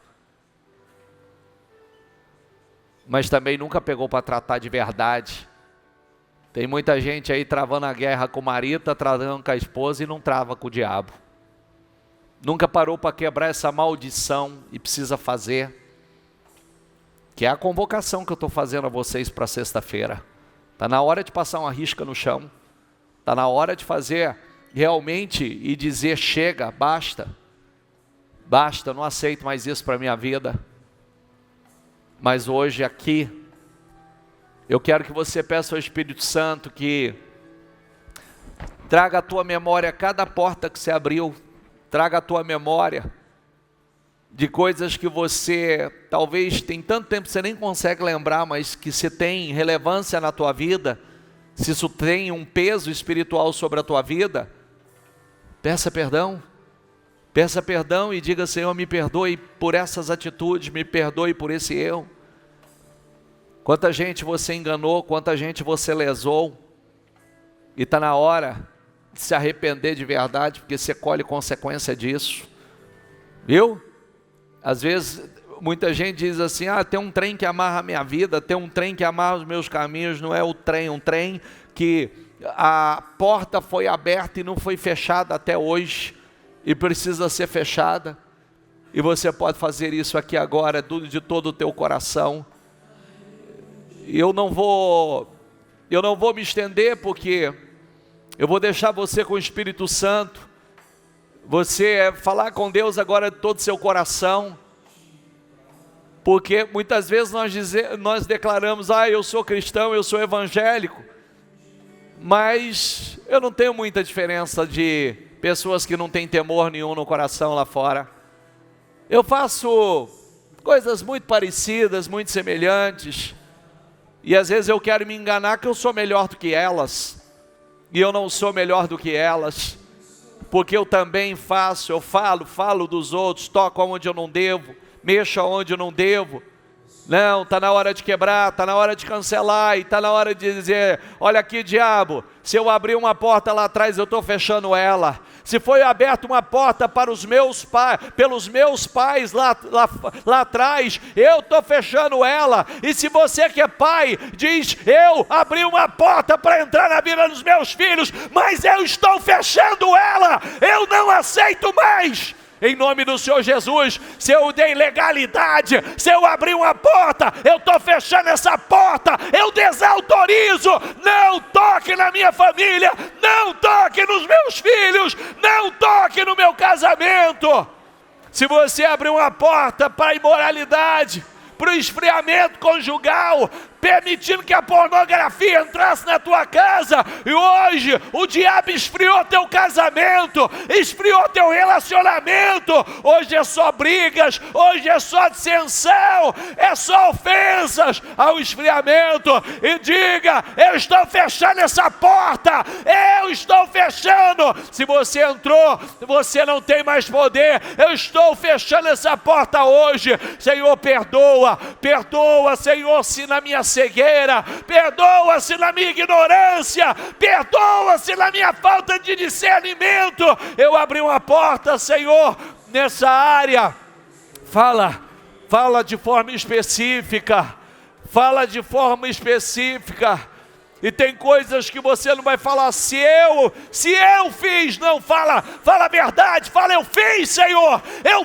Mas também nunca pegou para tratar de verdade. Tem muita gente aí travando a guerra com o marido, tá travando com a esposa e não trava com o diabo. Nunca parou para quebrar essa maldição e precisa fazer. Que é a convocação que eu estou fazendo a vocês para sexta-feira. Está na hora de passar uma risca no chão. Está na hora de fazer realmente e dizer: chega, basta. Basta, não aceito mais isso para a minha vida. Mas hoje aqui, eu quero que você peça ao Espírito Santo que traga à tua memória cada porta que você abriu. Traga à tua memória de coisas que você talvez tem tanto tempo que você nem consegue lembrar, mas que se tem relevância na tua vida, se isso tem um peso espiritual sobre a tua vida, peça perdão e diga: Senhor, me perdoe por essas atitudes, me perdoe por esse erro. Quanta gente você enganou, quanta gente você lesou, e está na hora de se arrepender de verdade, porque você colhe consequência disso, viu? Às vezes, muita gente diz assim: tem um trem que amarra a minha vida, tem um trem que amarra os meus caminhos. Não é o trem, um trem que a porta foi aberta e não foi fechada até hoje, e precisa ser fechada, e você pode fazer isso aqui agora, de todo o teu coração. Eu não vou me estender, porque eu vou deixar você com o Espírito Santo. Você falar com Deus agora de todo o seu coração. Porque muitas vezes nós declaramos: eu sou cristão, eu sou evangélico. Mas eu não tenho muita diferença de pessoas que não têm temor nenhum no coração lá fora. Eu faço coisas muito parecidas, muito semelhantes. E às vezes eu quero me enganar que eu sou melhor do que elas. E eu não sou melhor do que elas. Porque eu também faço, eu falo dos outros, toco onde eu não devo, mexo onde eu não devo. Não, está na hora de quebrar, está na hora de cancelar, e está na hora de dizer: olha aqui, diabo, se eu abrir uma porta lá atrás, eu estou fechando ela. Se foi aberta uma porta para os meus pais, pelos meus pais lá atrás, eu estou fechando ela. E se você que é pai diz: eu abri uma porta para entrar na vida dos meus filhos, mas eu estou fechando ela, eu não aceito mais. Em nome do Senhor Jesus, se eu dei legalidade, se eu abrir uma porta, eu estou fechando essa porta, eu desautorizo. Não toque na minha família, não toque nos meus filhos, não toque no meu casamento. Se você abrir uma porta para a imoralidade, para o esfriamento conjugal, permitindo que a pornografia entrasse na tua casa, e hoje o diabo esfriou teu casamento, esfriou teu relacionamento. Hoje é só brigas, hoje é só dissensão, é só ofensas ao esfriamento. E diga: eu estou fechando essa porta, eu estou fechando. Se você entrou, você não tem mais poder. Eu estou fechando essa porta hoje. Senhor, perdoa, perdoa, Senhor, se na minha cegueira, perdoa-se na minha ignorância, perdoa-se na minha falta de discernimento. Eu abri uma porta, Senhor, nessa área. Fala de forma específica, fala de forma específica. E tem coisas que você não vai falar, se eu fiz, não, fala a verdade, fala: eu fiz, Senhor, eu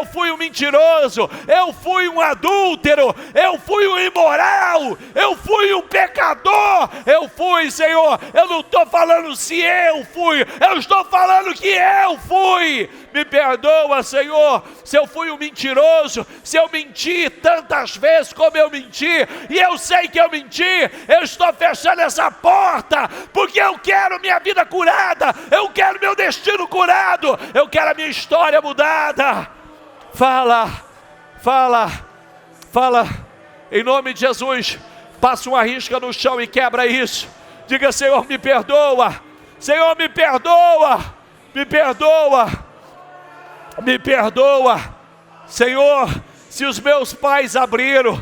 fui um mentiroso, eu fui um adúltero, eu fui um imoral, eu fui um pecador, eu fui, Senhor. Eu não estou falando se eu fui, eu estou falando que eu fui. Me perdoa, Senhor, se eu fui um mentiroso, se eu menti tantas vezes como eu menti, e eu sei que eu menti. Eu estou fechando essa porta, porque eu quero minha vida curada, eu quero meu destino curado, eu quero a minha história mudada. Fala, em nome de Jesus. Passa uma risca no chão e quebra isso. Diga: Senhor, me perdoa, Senhor, me perdoa, me perdoa. Me perdoa, Senhor, se os meus pais abriram,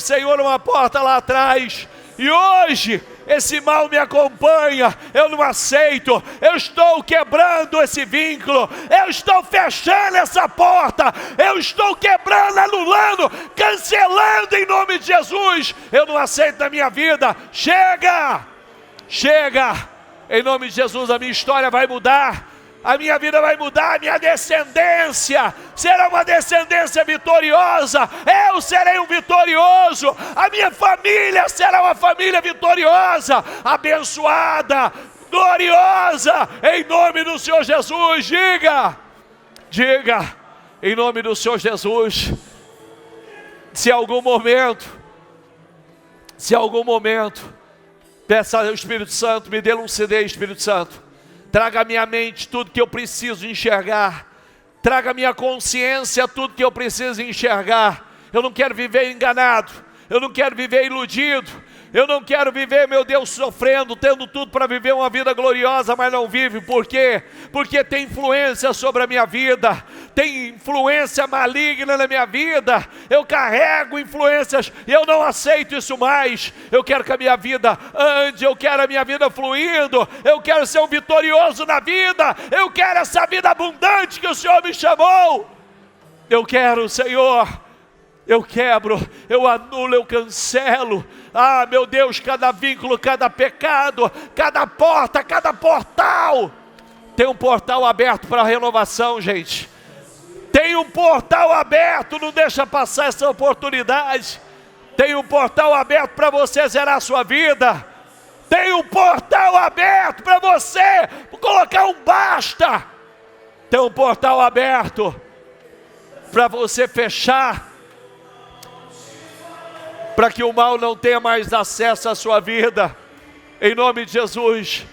Senhor, uma porta lá atrás, e hoje esse mal me acompanha, eu não aceito, eu estou quebrando esse vínculo, eu estou fechando essa porta, eu estou quebrando, anulando, cancelando em nome de Jesus. Eu não aceito na minha vida. Chega, em nome de Jesus. A minha história vai mudar, a minha vida vai mudar, a minha descendência será uma descendência vitoriosa, eu serei um vitorioso, a minha família será uma família vitoriosa, abençoada, gloriosa, em nome do Senhor Jesus. Diga, em nome do Senhor Jesus. Se algum momento, peça ao Espírito Santo: me dê um CD, Espírito Santo. Traga à minha mente tudo que eu preciso enxergar. Traga à minha consciência tudo que eu preciso enxergar. Eu não quero viver enganado. Eu não quero viver iludido. Eu não quero viver, meu Deus, sofrendo, tendo tudo para viver uma vida gloriosa, mas não vive. Por quê? Porque tem influência sobre a minha vida. Tem influência maligna na minha vida. Eu carrego influências e eu não aceito isso mais. Eu quero que a minha vida ande, eu quero a minha vida fluindo. Eu quero ser um vitorioso na vida. Eu quero essa vida abundante que o Senhor me chamou. Eu quero, Senhor. Eu quebro, eu anulo, eu cancelo. Ah, meu Deus, cada vínculo, cada pecado, cada porta, cada portal. Tem um portal aberto para a renovação, gente. Tem um portal aberto, não deixa passar essa oportunidade. Tem um portal aberto para você zerar a sua vida. Tem um portal aberto para você colocar um basta. Tem um portal aberto para você fechar, para que o mal não tenha mais acesso à sua vida, em nome de Jesus.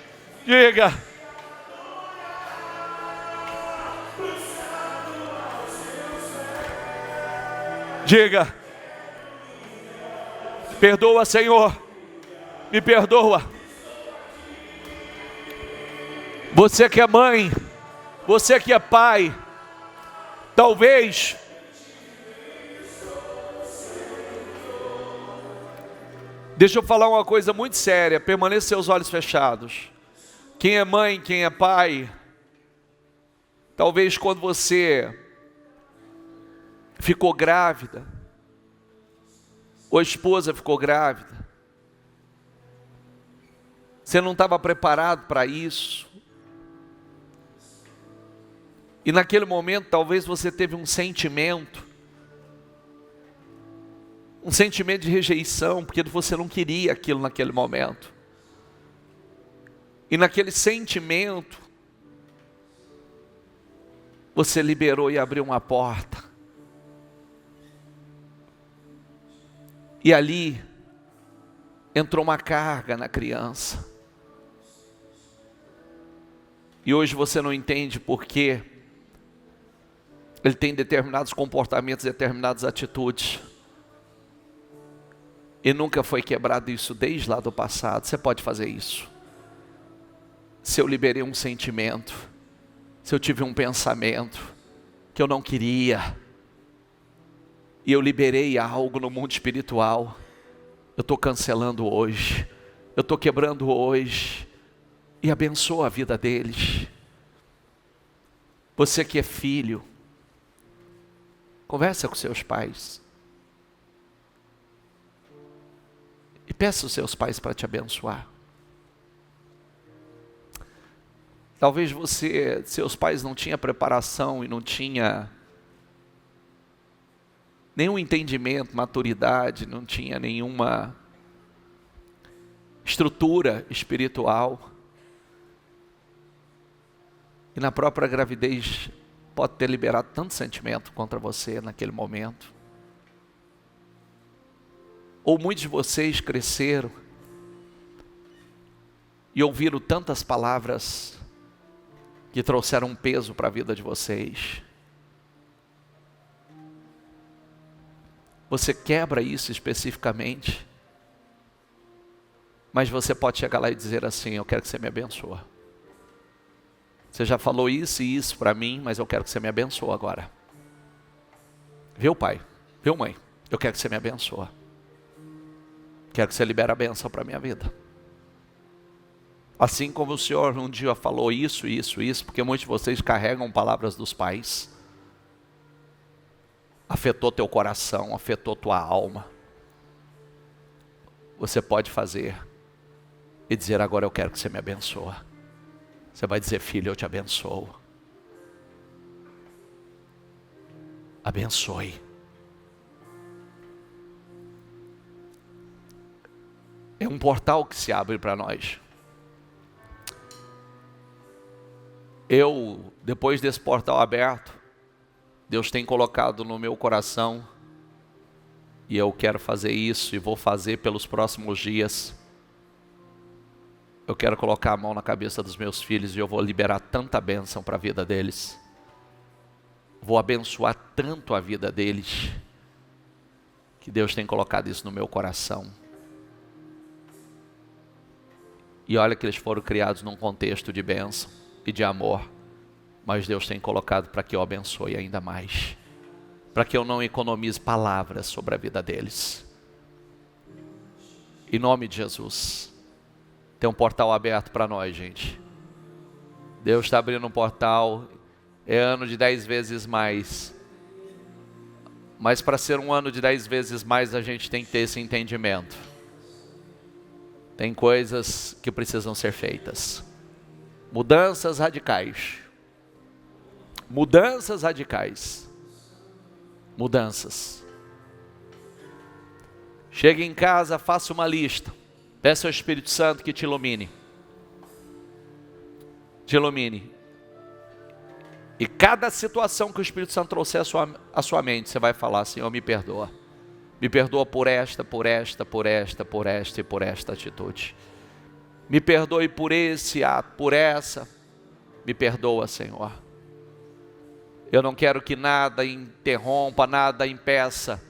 Diga, perdoa, Senhor, me perdoa. Você que é mãe, você que é pai, talvez deixa eu falar uma coisa muito séria, permaneça seus olhos fechados. Quem é mãe, quem é pai, talvez quando você ficou grávida, ou a esposa ficou grávida, você não estava preparado para isso, e naquele momento talvez você teve um sentimento de rejeição, porque você não queria aquilo naquele momento. E naquele sentimento, você liberou e abriu uma porta. E ali entrou uma carga na criança. E hoje você não entende por quê ele tem determinados comportamentos, determinadas atitudes. E nunca foi quebrado isso desde lá do passado. Você pode fazer isso. Se eu liberei um sentimento, se eu tive um pensamento que eu não queria, e eu liberei algo no mundo espiritual, eu estou cancelando hoje, eu estou quebrando hoje, e abençoa a vida deles. Você que é filho, conversa com seus pais. E peça aos seus pais para te abençoar. Talvez seus pais não tinham preparação e não tinha nenhum entendimento, maturidade, não tinha nenhuma estrutura espiritual. E na própria gravidez pode ter liberado tanto sentimento contra você naquele momento. Ou muitos de vocês cresceram e ouviram tantas palavras que trouxeram um peso para a vida de vocês. Você quebra isso especificamente, mas você pode chegar lá e dizer assim: eu quero que você me abençoe. Você já falou isso e isso para mim, mas eu quero que você me abençoe agora. Viu, pai? Viu, mãe? Eu quero que você me abençoe. Quero que você libere a bênção para a minha vida. Assim como o Senhor um dia falou isso, porque muitos de vocês carregam palavras dos pais. Afetou teu coração, afetou tua alma. Você pode fazer e dizer: agora eu quero que você me abençoe. Você vai dizer: filho, eu te abençoo. Abençoe. É um portal que se abre para nós. Depois desse portal aberto, Deus tem colocado no meu coração, e eu quero fazer isso e vou fazer pelos próximos dias. Eu quero colocar a mão na cabeça dos meus filhos e eu vou liberar tanta bênção para a vida deles. Vou abençoar tanto a vida deles, que Deus tem colocado isso no meu coração. E olha que eles foram criados num contexto de bênção e de amor, mas Deus tem colocado para que eu abençoe ainda mais, para que eu não economize palavras sobre a vida deles. Em nome de Jesus. Tem um portal aberto para nós, gente. Deus está abrindo um portal. É ano de 10 vezes mais. Mas para ser um ano de 10 vezes mais, a gente tem que ter esse entendimento. Tem coisas que precisam ser feitas. Mudanças radicais. Mudanças radicais. Mudanças. Chegue em casa, faça uma lista. Peça ao Espírito Santo que te ilumine. Te ilumine. E cada situação que o Espírito Santo trouxer à sua mente, você vai falar: Senhor, me perdoa. Me perdoa por esta e por esta atitude. Me perdoe por esse ato, por essa. Me perdoa, Senhor. Eu não quero que nada interrompa, nada impeça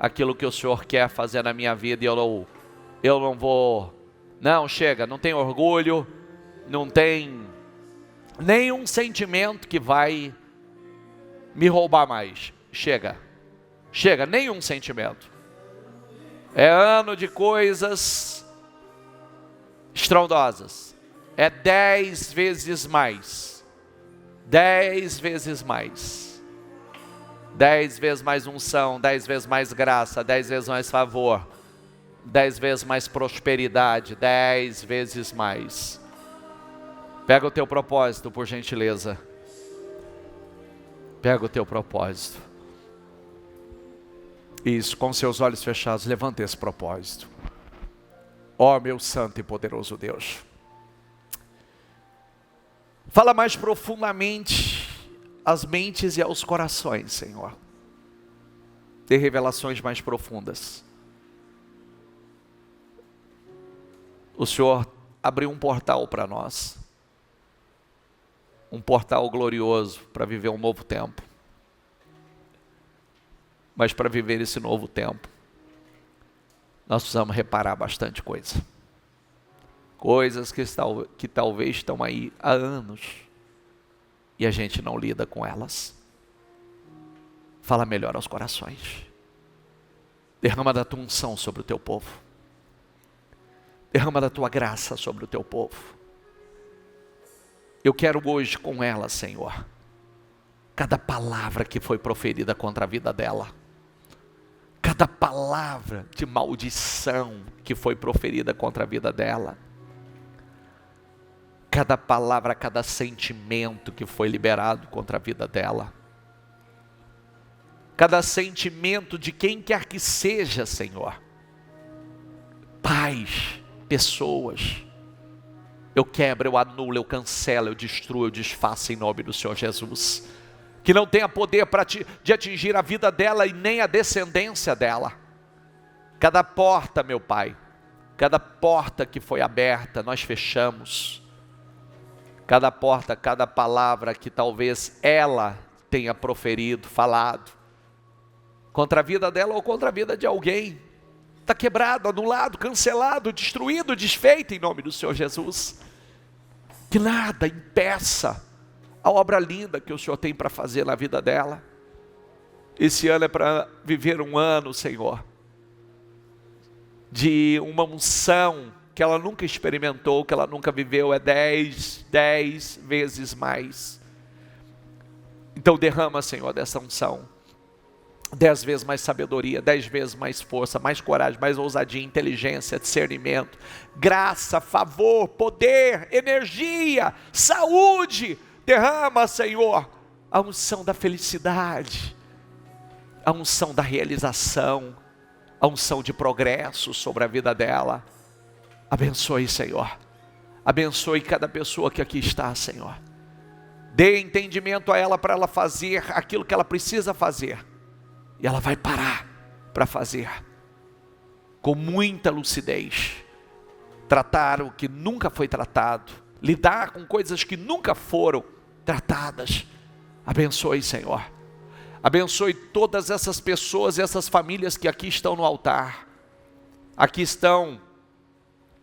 aquilo que o Senhor quer fazer na minha vida, e eu não vou. Não, chega, não tem orgulho, não tem nenhum sentimento que vai me roubar mais. Chega, nenhum sentimento. É ano de coisas estrondosas. É 10 vezes mais. 10 vezes mais. 10 vezes mais unção, 10 vezes mais graça, 10 vezes mais favor, 10 vezes mais prosperidade, 10 vezes mais. Pega o teu propósito, por gentileza. Pega o teu propósito. Isso, com seus olhos fechados, levanta esse propósito. Ó meu santo e poderoso Deus. Fala mais profundamente às mentes e aos corações, Senhor. Dê revelações mais profundas. o Senhor abriu um portal para nós. Um portal glorioso para viver um novo tempo. Mas para viver esse novo tempo, nós precisamos reparar bastante coisa. Coisas que talvez estão aí há anos e a gente não lida com elas. Fala melhor aos corações. Derrama da tua unção sobre o teu povo. Derrama da tua graça sobre o teu povo. Eu quero hoje com ela, Senhor, cada palavra que foi proferida contra a vida dela, cada palavra de maldição que foi proferida contra a vida dela, cada palavra, cada sentimento que foi liberado contra a vida dela, cada sentimento de quem quer que seja, Senhor, pais, pessoas, eu quebro, eu anulo, eu cancelo, eu destruo, eu desfaço em nome do Senhor Jesus. Que não tenha poder de atingir a vida dela e nem a descendência dela. Cada porta, meu Pai, cada porta que foi aberta, nós fechamos. Cada porta, cada palavra que talvez ela tenha proferido, falado, contra a vida dela ou contra a vida de alguém, está quebrado, anulado, cancelado, destruído, desfeito em nome do Senhor Jesus. Que nada impeça a obra linda que o Senhor tem para fazer na vida dela. Esse ano é para viver um ano, Senhor, de uma unção que ela nunca experimentou, que ela nunca viveu, é 10 vezes mais. Então derrama, Senhor, dessa unção, 10 vezes mais sabedoria, 10 vezes mais força, mais coragem, mais ousadia, inteligência, discernimento, graça, favor, poder, energia, saúde. Derrama, Senhor, a unção da felicidade, a unção da realização, a unção de progresso sobre a vida dela. Abençoe, Senhor, abençoe cada pessoa que aqui está, Senhor. Dê entendimento a ela para ela fazer aquilo que ela precisa fazer. E ela vai parar para fazer com muita lucidez. Tratar o que nunca foi tratado. Lidar com coisas que nunca foram tratadas. Abençoe, Senhor. Abençoe todas essas pessoas e essas famílias que aqui estão no altar. Aqui estão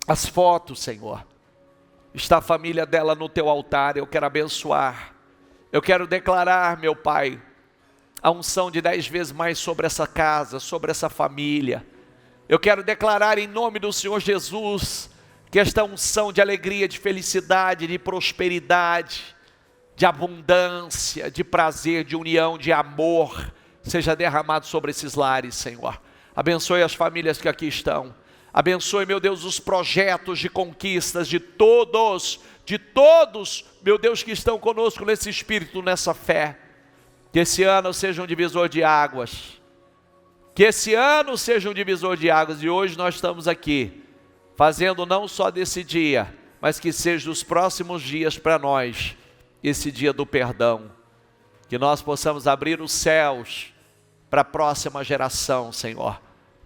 as fotos, Senhor. Está a família dela no teu altar. Eu quero abençoar. Eu quero declarar, meu Pai, a unção de 10 vezes mais sobre essa casa, sobre essa família. Eu quero declarar em nome do Senhor Jesus, que esta unção de alegria, de felicidade, de prosperidade, de abundância, de prazer, de união, de amor, seja derramado sobre esses lares, Senhor. Abençoe as famílias que aqui estão. Abençoe, meu Deus, os projetos de conquistas de todos, meu Deus, que estão conosco nesse espírito, nessa fé. Que esse ano seja um divisor de águas. Que esse ano seja um divisor de águas. E hoje nós estamos aqui, fazendo não só desse dia, mas que seja os próximos dias para nós, esse dia do perdão. Que nós possamos abrir os céus para a próxima geração, Senhor.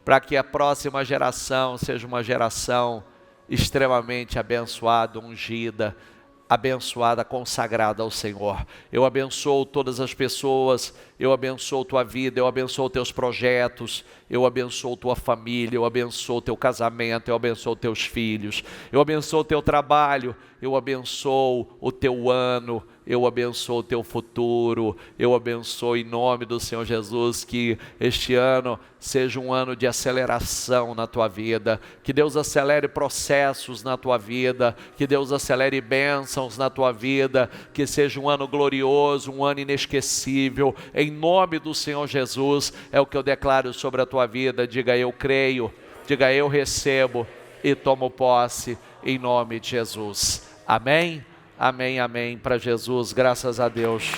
Para que a próxima geração seja uma geração extremamente abençoada, ungida, abençoada, consagrada ao Senhor. Eu abençoo todas as pessoas, eu abençoo tua vida, eu abençoo teus projetos, eu abençoo tua família, eu abençoo teu casamento, eu abençoo teus filhos, eu abençoo teu trabalho, eu abençoo o teu ano, eu abençoo o teu futuro, eu abençoo em nome do Senhor Jesus, que este ano seja um ano de aceleração na tua vida, que Deus acelere processos na tua vida, que Deus acelere bênçãos na tua vida, que seja um ano glorioso, um ano inesquecível, em nome do Senhor Jesus, é o que eu declaro sobre a tua vida. Diga eu creio, diga eu recebo e tomo posse em nome de Jesus. Amém? Amém, amém, para Jesus, graças a Deus.